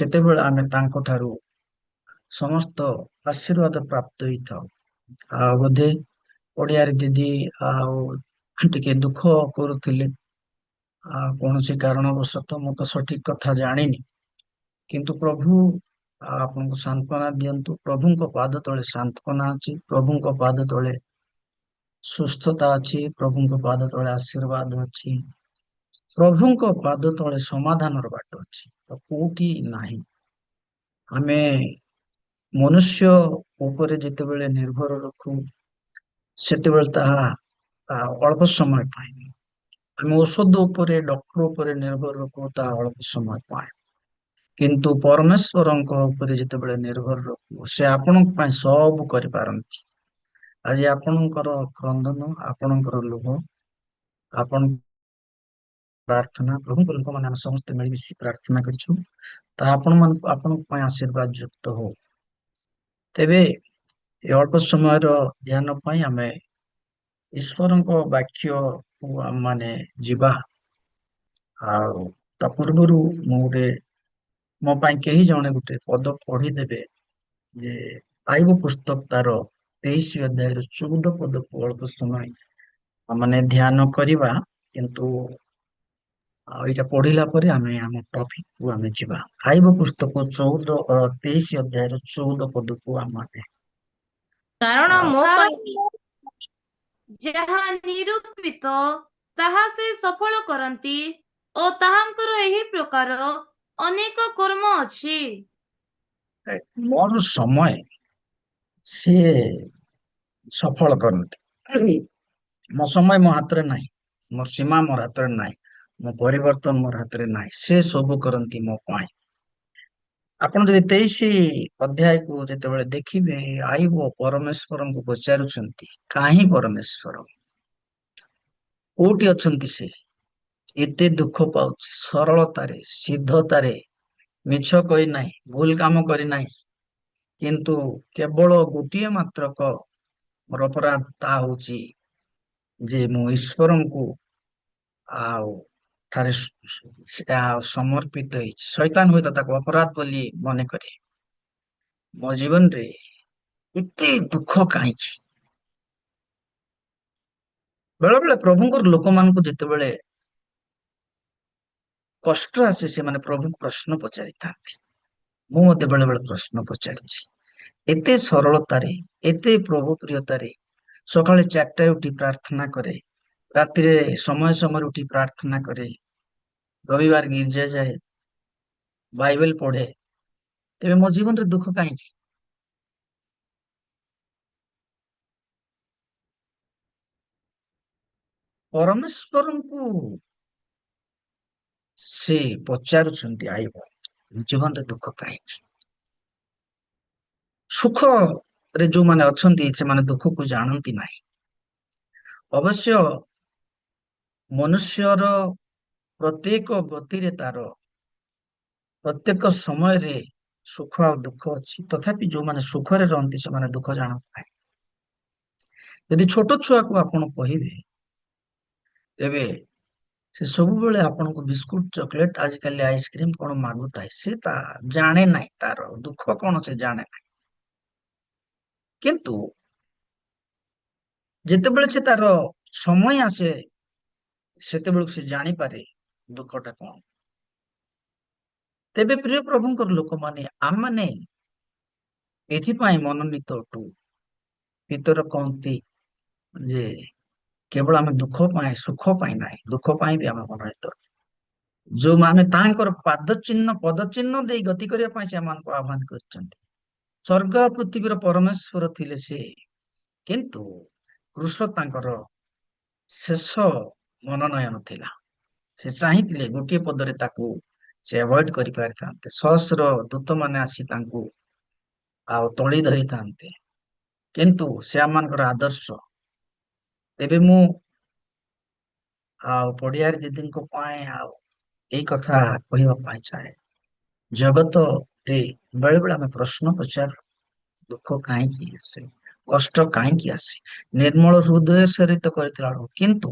ସେତେବେଳେ ଆମେ ତାଙ୍କ ଠାରୁ ସମସ୍ତ ଆଶୀର୍ବାଦ ପ୍ରାପ୍ତ ହେଇଥାଉ। ଆଉ ବୋଧେ ଓଡିଆରେ ଦିଦି ଆଉ ଟିକେ ଦୁଃଖ କରୁଥିଲେ, ଆଉ କୌଣସି କାରଣବଶତଃ ମୁଁ ତ ସଠିକ କଥା ଜାଣିନି, କିନ୍ତୁ ପ୍ରଭୁ ଆପଣଙ୍କୁ ସାନ୍ତ୍ୱନା ଦିଅନ୍ତୁ। ପ୍ରଭୁଙ୍କ ପାଦ ତଳେ ସାନ୍ତ୍ୱନା ଅଛି, ପ୍ରଭୁଙ୍କ ପାଦ ତଳେ ସୁସ୍ଥତା ଅଛି, ପ୍ରଭୁଙ୍କ ପାଦ ତଳେ ଆଶୀର୍ବାଦ ଅଛି, ପ୍ରଭୁଙ୍କ ପାଦ ତଳେ ସମାଧାନର ବାଟ ଅଛି, ତ କୋଉଠି ନାହିଁ। ଆମେ ମନୁଷ୍ୟ ଉପରେ ଯେତେବେଳେ ନିର୍ଭର ରଖୁ, ସେତେବେଳେ ତାହା ଅଳ୍ପ ସମୟ ପାଇଁ। ଆମେ ଔଷଧ ଉପରେ, ଡକ୍ଟର ଉପରେ ନିର୍ଭର ରଖୁ, ତାହା ଅଳ୍ପ ସମୟ ପାଇଁ। କିନ୍ତୁ ପରମେଶ୍ୱରଙ୍କ ଉପରେ ଯେତେବେଳେ ନିର୍ଭର ରଖୁ, ସେ ଆପଣଙ୍କ ପାଇଁ ସବୁ କରିପାରନ୍ତି। ଆଜି ଆପଣଙ୍କର କ୍ରନ୍ଦନ, ଆପଣଙ୍କର ଲୁହ, ଆପଣ ପ୍ରାର୍ଥନା, ପ୍ରଭୁଙ୍କ ଲୋକମାନେ ଆମେ ସମସ୍ତେ ମିଳିମିଶି ପ୍ରାର୍ଥନା କରିଛୁ, ତାହା ଆପଣଙ୍କ ପାଇଁ ଆଶୀର୍ବାଦ ଯୁକ୍ତ ହଉ। ତେବେ ଏ ଅଳ୍ପ ସମୟର ଧ୍ୟାନ ପାଇଁ ଆମେ ଈଶ୍ୱରଙ୍କ ବାକ୍ୟକୁ ଆମମାନେ ଯିବା। ଆଉ ତା ପୂର୍ବରୁ ମୋ ପାଇଁ କେହି ଜଣେ ଗୋଟେ ପଦ ପଢିଦେବେ ଯେ ଆଇବ ପୁସ୍ତକ ତାର 23 ଅଧ୍ୟାୟର 14 ପଦକୁ ଅଳ୍ପ ସମୟ ମାନେ ଧ୍ୟାନ କରିବା। କିନ୍ତୁ ଆଉ ଏଇଟା ପଢିଲା ପରେ ଆମେ ଆମ ଟପିକ କୁ ଆମେ ଯିବା। ଆଇବ ପୁସ୍ତକ 23 ଅଧ୍ୟାୟର 14 ପଦକୁ ଆମେ କାରଣ ଆ, ମୋ ପାଇଁ ଯାହା ନିରୂପିତ ତାହା ସେ ସଫଳ କରନ୍ତି ଓ ତାହାଙ୍କର ଏହି ପ୍ରକାର ଅନେକ କର୍ମ ଅଛି। ମୋର ସମୟ ସିଏ ସଫଳ କରନ୍ତି। ମୋ ସମୟ ମୋ ହାତରେ ନାହିଁ, ମୋ ସୀମା ମୋର ହାତରେ ନାହିଁ, ମୋ ପରିବର୍ତ୍ତନ ମୋର ହାତରେ ନାହିଁ, ସେ ସବୁ କରନ୍ତି ମୋ ପାଇଁ। ଆପଣ ଯଦି 23 ଅଧ୍ୟାୟକୁ ଯେତେବେଳେ ଦେଖିବେ, ଆଇବ ପରମେଶ୍ୱରଙ୍କୁ ପଚାରୁଛନ୍ତି, କାହିଁ ପରମେଶ୍ୱର, କୋଉଠି ଅଛନ୍ତି ସେ? ଏତେ ଦୁଃଖ ପାଉଛି, ସରଳତାରେ, ସିଦ୍ଧତାରେ, ମିଛ କହି ନାହିଁ, ଭୁଲ କାମ କରି ନାହିଁ, କିନ୍ତୁ କେବଳ ଗୋଟିଏ ମାତ୍ରକ ମୋର ଅପରାଧ, ତାହା ହଉଛି ଯେ ମୁଁ ଈଶ୍ୱରଙ୍କୁ ଆଉ ଠାରେ ସମର୍ପିତ ହେଇଛି। ଶୈତାନ ହୁଏତ ତାକୁ ଅପରାଧ ବୋଲି ମନେ କରେ। ମୋ ଜୀବନରେ ଏତେ ଦୁଃଖ କାହିଁକି? ବେଳେ ବେଳେ ପ୍ରଭୁଙ୍କର ଲୋକମାନଙ୍କୁ ଯେତେବେଳେ କଷ୍ଟ ଆସେ, ସେମାନେ ପ୍ରଭୁଙ୍କୁ ପ୍ରଶ୍ନ ପଚାରିଥାନ୍ତି। ମୁଁ ମଧ୍ୟ ବେଳେ ବେଳେ ପ୍ରଶ୍ନ ପଚାରିଛି। ଏତେ ସରଳତାରେ, ଏତେ ପ୍ରଭୁ ପ୍ରିୟତାରେ ସକାଳେ 4ଟାରେ ଉଠି ପ୍ରାର୍ଥନା କରେ, ରାତିରେ ସମୟ ସମୟରେ ଉଠି ପ୍ରାର୍ଥନା କରେ, ରବିବାର ଗିର୍ଜା ଯାଏ, ବାଇବେଲ ପଢେ, ତେବେ ମୋ ଜୀବନରେ ଦୁଃଖ କାହିଁକି? ପରମେଶ୍ୱରଙ୍କୁ ସେ ପଚାରୁଛନ୍ତି, ଆଇବ ଜୀବନରେ ଦୁଃଖ କାହିଁକି? ସୁଖରେ ଯୋଉମାନେ ଅଛନ୍ତି, ସେମାନେ ଦୁଃଖକୁ ଜାଣନ୍ତି ନାହିଁ। ଅବଶ୍ୟ ମନୁଷ୍ୟର ପ୍ରତ୍ୟେକ ଗତିରେ ତାର ପ୍ରତ୍ୟେକ ସମୟରେ ସୁଖ ଆଉ ଦୁଃଖ ଅଛି। ତଥାପି ଯୋଉମାନେ ସୁଖରେ ରହନ୍ତି, ସେମାନେ ଦୁଃଖ ଜାଣନ୍ତି ନାହିଁ। ଯଦି ଛୋଟ ଛୁଆକୁ ଆପଣ କହିବେ, ତେବେ ସେ ସବୁବେଳେ ଆପଣଙ୍କୁ ବିସ୍କୁଟ, ଚକୋଲେଟ, ଆଜିକାଲି ଆଇସ୍କ୍ରିମ କଣ ମାଗୁଥାଏ, ସେ ତା ଜାଣେ ନାହିଁ ତାର ଦୁଃଖ କଣ, ସେ ଜାଣେ ନାହିଁ। କିନ୍ତୁ ଯେତେବେଳେ ସେ ତାର ସମୟ ଆସେ, ସେତେବେଳକୁ ସେ ଜାଣିପାରେ ଦୁଃଖଟା କଣ। ତେବେ ପ୍ରିୟ ପ୍ରଭୁଙ୍କର ଲୋକମାନେ, ଆମମାନେ ଏଥିପାଇଁ ମନୋନୀତ ଅଟୁ। ଭିତର କହନ୍ତି ଯେ କେବଳ ଆମେ ଦୁଃଖ ପାଇଁ, ସୁଖ ପାଇଁ ନାହିଁ, ଦୁଃଖ ପାଇଁ ବି ଆମେ ମନୋନୀତ। ଯୋଉ ଆମେ ତାଙ୍କର ପଦ ଚିହ୍ନ ଦେଇ ଗତି କରିବା ପାଇଁ ସେ ଆମମାନଙ୍କୁ ଆହ୍ୱାନ କରିଛନ୍ତି। ସ୍ୱର୍ଗ ପୃଥିବୀର ପରମେଶ୍ୱର ଥିଲେ ସେ, କିନ୍ତୁ କୃଷ ତାଙ୍କର ଶେଷ ମନୋନୟନ ଥିଲା। ସେ ଚାହିଁଥିଲେ ଗୋଟିଏ ପଦରେ ତାକୁ ସେ ଆଭଏଡ କରିପାରିଥାନ୍ତେ, ସହସ୍ର ଦୂତ ମାନେ ଆସି ତାଙ୍କୁ ଆଉ ତଳି ଧରିଥାନ୍ତେ, କିନ୍ତୁ ସେ ଆମମାନଙ୍କର ଆଦର୍ଶ। ତେବେ ମୁଁ ଆଉ ପଡିଆର ଦିଦିଙ୍କ ପାଇଁ ଆଉ ଏଇ କଥା କହିବା ପାଇଁ ଚାହେଁ। ଜଗତରେ ବେଳେ ବେଳେ ଆମେ ପ୍ରଶ୍ନ ପଚାରୁ, ଦୁଃଖ କାହିଁକି ଆସେ, କଷ୍ଟ କାହିଁକି ଆସେ, ନିର୍ମଳ ହୃଦୟ ସହିତ କରିଥିଲା ବେଳକୁ। କିନ୍ତୁ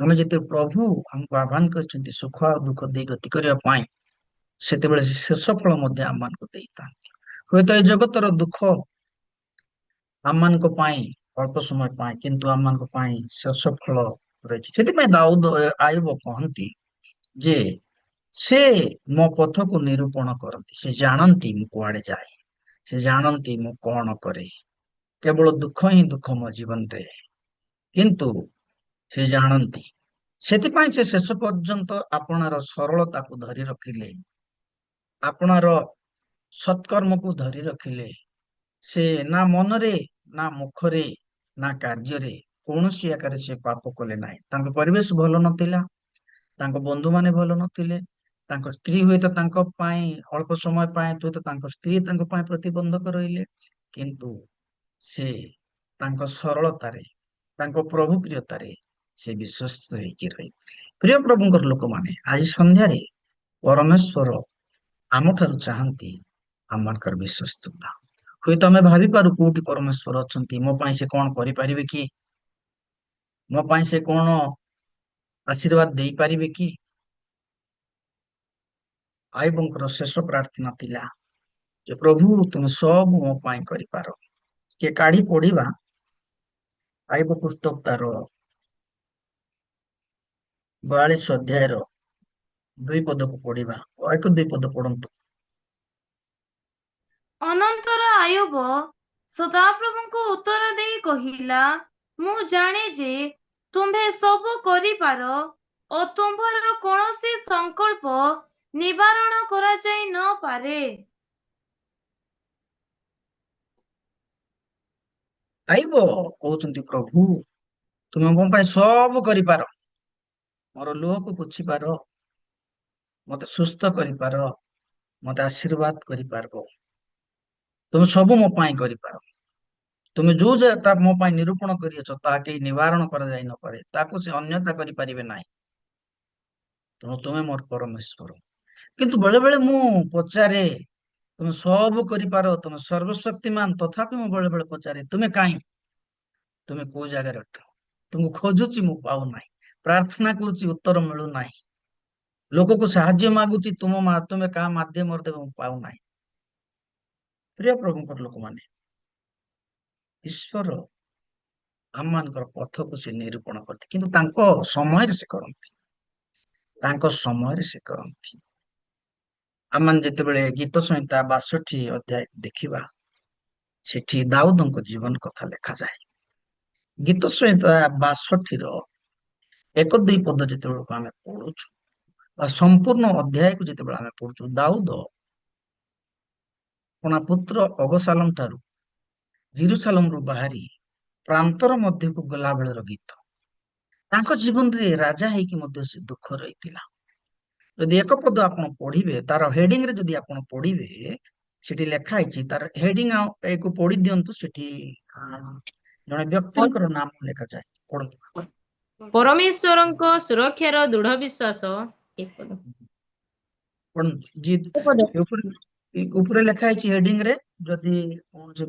ଆମେ ଯେତେ ପ୍ରଭୁ ଆମକୁ ଆହ୍ୱାନ କରିଛନ୍ତି ସୁଖ ଆଉ ଦୁଃଖ ଦେଇ ଗତି କରିବା ପାଇଁ, ସେତେବେଳେ ସେ ଶେଷ ଫଳ ମଧ୍ୟ ଆମମାନଙ୍କୁ ଦେଇଥାନ୍ତି। ହୁଏତ ଏ ଜଗତର ଦୁଃଖ ଆମମାନଙ୍କ ପାଇଁ ଅଳ୍ପ ସମୟ ପାଇଁ, କିନ୍ତୁ ଆମମାନଙ୍କ ପାଇଁ ଶେଷ ଫଳ ରହିଛି। ସେଥିପାଇଁ ଦାଉଦ ଆୟୁବ କହନ୍ତି ଯେ ସେ ମୋ ପଥକୁ ନିରୂପଣ କରନ୍ତି, ସେ ଜାଣନ୍ତି ମୁଁ କୁଆଡେ ଯାଏ, ସେ ଜାଣନ୍ତି ମୁଁ କଣ କରେ। କେବଳ ଦୁଃଖ ହିଁ ଦୁଃଖ ମୋ ଜୀବନରେ, କିନ୍ତୁ ସେ ଜାଣନ୍ତି। ସେଥିପାଇଁ ସେ ଶେଷ ପର୍ଯ୍ୟନ୍ତ ଆପଣାର ସରଳତାକୁ ଧରି ରଖିଲେ, ଆପଣାର ସତ୍କର୍ମକୁ ଧରି ରଖିଲେ। ସେ ନା ମନରେ, ନା ମୁଖରେ, ନା କାର୍ଯ୍ୟରେ କୌଣସି ଆକାରରେ ସେ ପାପ କଲେ ନାହିଁ। ତାଙ୍କ ପରିବେଶ ଭଲ ନଥିଲା, ତାଙ୍କ ବନ୍ଧୁମାନେ ଭଲ ନଥିଲେ, ତାଙ୍କ ସ୍ତ୍ରୀ ହୁଏତ ତାଙ୍କ ପାଇଁ ଅଳ୍ପ ସମୟ ପାଇଁ, ହୁଏତ ତାଙ୍କ ସ୍ତ୍ରୀ ତାଙ୍କ ପାଇଁ ପ୍ରତିବନ୍ଧକ ରହିଲେ, କିନ୍ତୁ ସେ ତାଙ୍କ ସରଳତାରେ, ତାଙ୍କ ପ୍ରଭୁ ପ୍ରିୟତାରେ ସେ ବିଶ୍ୱସ୍ତ ହେଇକି ରହିଥିଲେ। ପ୍ରିୟ ପ୍ରଭୁଙ୍କର ଲୋକମାନେ, ଆଜି ସନ୍ଧ୍ୟାରେ ପରମେଶ୍ୱର ଆମଠାରୁ ଚାହାନ୍ତି ଆମମାନଙ୍କର ବିଶ୍ୱସ୍ତତା। ହୁଏତ ଆମେ ଭାବିପାରୁ କୋଉଠି ପରମେଶ୍ୱର ଅଛନ୍ତି, ମୋ ପାଇଁ ସେ କଣ କରିପାରିବେ କି, ମୋ ପାଇଁ ସେ କଣ ଆଶୀର୍ବାଦ ଦେଇପାରିବେ କି। ଆଇବଙ୍କର ଶେଷ ପ୍ରାର୍ଥନା ଥିଲା ଯେ ପ୍ରଭୁ ତୁମେ ସବୁ ମୋ ପାଇଁ କରିପାର। କିଏ କାଢି ପଢିବା ଆଇବ ପୁସ୍ତକ ତାର 42 ଅଧ୍ୟାୟର 2 ପଦକୁ ପଢିବା, 1-2 ପଦ ପଢନ୍ତୁ। ଅନନ୍ତର ଆୟୁବ ସଦାପ୍ରଭୁଙ୍କୁ ଉତ୍ତର ଦେଇ କହିଲା, ମୁଁ ଜାଣେ ଯେ ତୁମ୍ଭେ ସବୁ କରିପାର ଓ ତୁମ୍ଭର କୌଣସି ସଂକଳ୍ପ ନିବାରଣ କରାଯାଇ ନ ପାରେ। ଆଇବ କହୁଛନ୍ତି ପ୍ରଭୁ ତୁମେ ମୋ ପାଇଁ ସବୁ କରିପାର, ମୋର ଲୁହକୁ ପୋଛିପାର, ମତେ ସୁସ୍ଥ କରିପାର, ମତେ ଆଶୀର୍ବାଦ କରିପାରିବ, ତୁମେ ସବୁ ମୋ ପାଇଁ କରିପାର। ତୁମେ ଯୋଉ ତା ମୋ ପାଇଁ ନିରୂପଣ କରିଅଛ ତାହା କେହି ନିବାରଣ କରାଯାଇ ନପାରେ, ତାକୁ ସେ ଅନ୍ୟଥା କରିପାରିବେ ନାହିଁ। ତେଣୁ ତୁମେ ମୋର ପରମେଶ୍ୱର। କିନ୍ତୁ ବେଳେ ବେଳେ ମୁଁ ପଚାରେ ତୁମେ ସବୁ କରିପାର, ତୁମେ ସର୍ବଶକ୍ତିମାନ, ତଥାପି ମୁଁ ବେଳେ ବେଳେ ପଚାରେ ତୁମେ କାହିଁ, ତୁମେ କୋଉ ଜାଗାରେ ଅଟ। ତୁମକୁ ଖୋଜୁଛି ମୁଁ ପାଉନାହିଁ, ପ୍ରାର୍ଥନା କରୁଛି ଉତ୍ତର ମିଳୁନାହିଁ, ଲୋକକୁ ସାହାଯ୍ୟ ମାଗୁଛି ତୁମେ କାହା ମାଧ୍ୟମରେ ଦେବ, ମୁଁ ପାଉନାହିଁ। ପ୍ରିୟ ପ୍ରଭୁଙ୍କର ଲୋକମାନେ, ଈଶ୍ୱର ଆମମାନଙ୍କର ପଥକୁ ସେ ନିରୂପଣ କରନ୍ତି, କିନ୍ତୁ ତାଙ୍କ ସମୟରେ ସେ କରନ୍ତି, ତାଙ୍କ ସମୟରେ ସେ କରନ୍ତି। ଆମମାନେ ଯେତେବେଳେ ଗୀତ ସଂହିତା 62 ଅଧ୍ୟାୟ ଦେଖିବା, ସେଠି ଦାଉଦଙ୍କ ଜୀବନ କଥା ଲେଖାଯାଏ। ଗୀତ ସଂହିତା 62ର 1-2 ପଦ ଯେତେବେଳକୁ ଆମେ ପଢୁଛୁ, ବା ସମ୍ପୂର୍ଣ୍ଣ ଅଧ୍ୟାୟକୁ ଯେତେବେଳେ ଆମେ ପଢୁଛୁ, ଦାଉଦ ଆପଣା ପୁତ୍ର ଅବସାଲମ ଠାରୁ ଜିରୁସାଲମରୁ ବାହାରି ପ୍ରାନ୍ତର ମଧ୍ୟକୁ ଗଲା ବେଳର ଗୀତ। ତାଙ୍କ ଜୀବନରେ ରାଜା ହେଇକି ମଧ୍ୟ ସେ ଦୁଃଖ ରହିଥିଲା। ଯଦି 1 ପଦ ଆପଣ ପଢିବେ, ତାର ହେଡିଂ ରେ ଯଦି ଆପଣ ପଢିବେ, ସେଠି ଲେଖା ହେଇଛି, ତାର ହେଡିଂ ଏକୁ ପଢି ଦିଅନ୍ତୁ। ସେଠି ଜଣେ ବ୍ୟକ୍ତିଙ୍କର ନାମ ଲେଖାଯାଏ, ପଢନ୍ତୁ। ପରମେଶ୍ୱରଙ୍କ ସୁରକ୍ଷାର ଦୃଢ ବିଶ୍ୱାସ। ପଢନ୍ତୁ ଉପରେ ଲେଖା ହେଇଛି ହେଡିଂ ରେ, ଯଦି କୌଣସି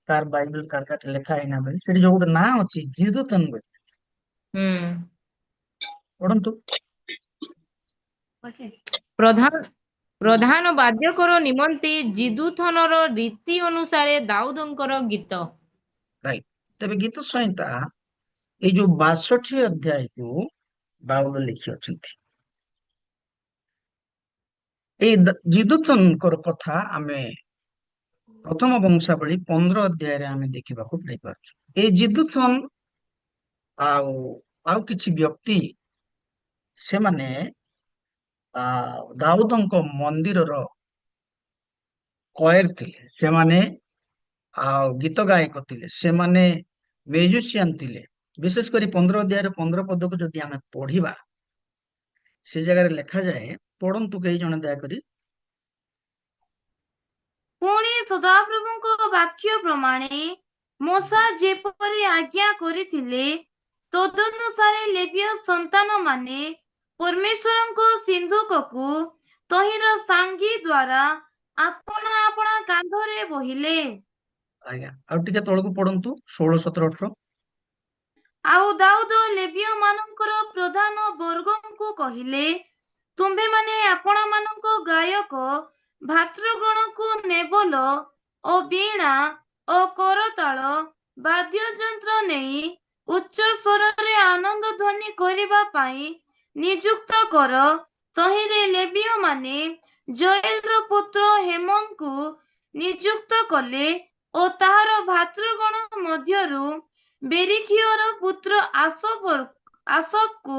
କାହାର ବାଇବଲ କାହାର ଲେଖା ହେଇନା ବୋଲି, ସେଠି ଯୋଉ ଗୋଟେ ନାଁ ଅଛି ଜିଦୁତନ ବୋଲି, ପଢନ୍ତୁ। ପ୍ରଧାନ ବାଦ୍ୟକର ନିମନ୍ତେ ଜିଦୁଥନର ରୀତି ଅନୁସାରେ ଦାଉଦଙ୍କର ଗୀତ। ରାଇଟ। ତେବେ ଗୀତ ସଂହିତା ଏଇ ଯୋଉ 62 ଅଧ୍ୟାୟକୁ ଦାଉଦ ଲେଖି ଅଛନ୍ତି। ଏଇ ଜିଦୁତନଙ୍କର କଥା ଆମେ ପ୍ରଥମ ବଂଶାବଳୀ 15 ଅଧ୍ୟାୟରେ ଆମେ ଦେଖିବାକୁ ପାଇପାରୁଛୁ। ଏଇ ଜିଦୁଥନ ଆଉ ଆଉ କିଛି ବ୍ୟକ୍ତି, ସେମାନେ ଦାଉଦଙ୍କ ମନ୍ଦିରର କଏର ଥିଲେ, ସେମାନେ ଆଉ ଗୀତ ଗାୟକ ଥିଲେ, ସେମାନେ ମ୍ୟୁଜିସିଆନ ଥିଲେ। ବିଶେଷ କରି 15 ଅଧ୍ୟାୟର 15 ପଦକୁ ଯଦି ଆମେ ପଢିବା, ସେ ଜାଗାରେ ଲେଖାଯାଏ, ପଢନ୍ତୁ କେହି ଜଣେ ଦୟାକରି। ପୁଣି ସଦାପ୍ରଭୁଙ୍କ ବାକ୍ୟ ପ୍ରମାଣେ ମୋଶା ଯେପରି ଆଜ୍ଞା କରିଥିଲେ, ତଦନୁସାରେ ଲେବୀୟ ସନ୍ତାନମାନେ ପରମେଶ୍ୱରଙ୍କ ସିନ୍ଧୁକକୁ ତହିଁର ସାଙ୍ଗୀ ଦ୍ୱାରା ଆପଣା ଆପଣା କାନ୍ଧରେ ବୋହିଲେ। ଆଜ୍ଞା, ଆଉ ଟିକେ ତଳକୁ ପଢନ୍ତୁ, 16, 17, 18। ଆଉ ଦାଉଦ ଲେବୀୟ ମାନଙ୍କର ପ୍ରଧାନ ବର୍ଗଙ୍କୁ କହିଲେ, ତୁମ୍ଭେମାନେ ଆପଣମାନଙ୍କ ଗାୟକ ଭାତୃଗଣକୁ ନେବଲ ଓ ବୀଣା ଓ କରତାଳ ବାଦ୍ୟଯନ୍ତ୍ର ନେଇ ଉଚ୍ଚ ସ୍ୱରରେ ଆନନ୍ଦ ଧ୍ୱନି କରିବା ପାଇଁ ନିଯୁକ୍ତ କର। ତହିଁରେ ଲେବୀୟମାନେ ଜୋଏଲର ପୁତ୍ର ହେମନକୁ ନିଯୁକ୍ତ କଲେ ଓ ତାହାର ଭାତୃଗଣ ମଧ୍ୟରୁ ବେରିଖିଓର ପୁତ୍ର ଆସପକୁ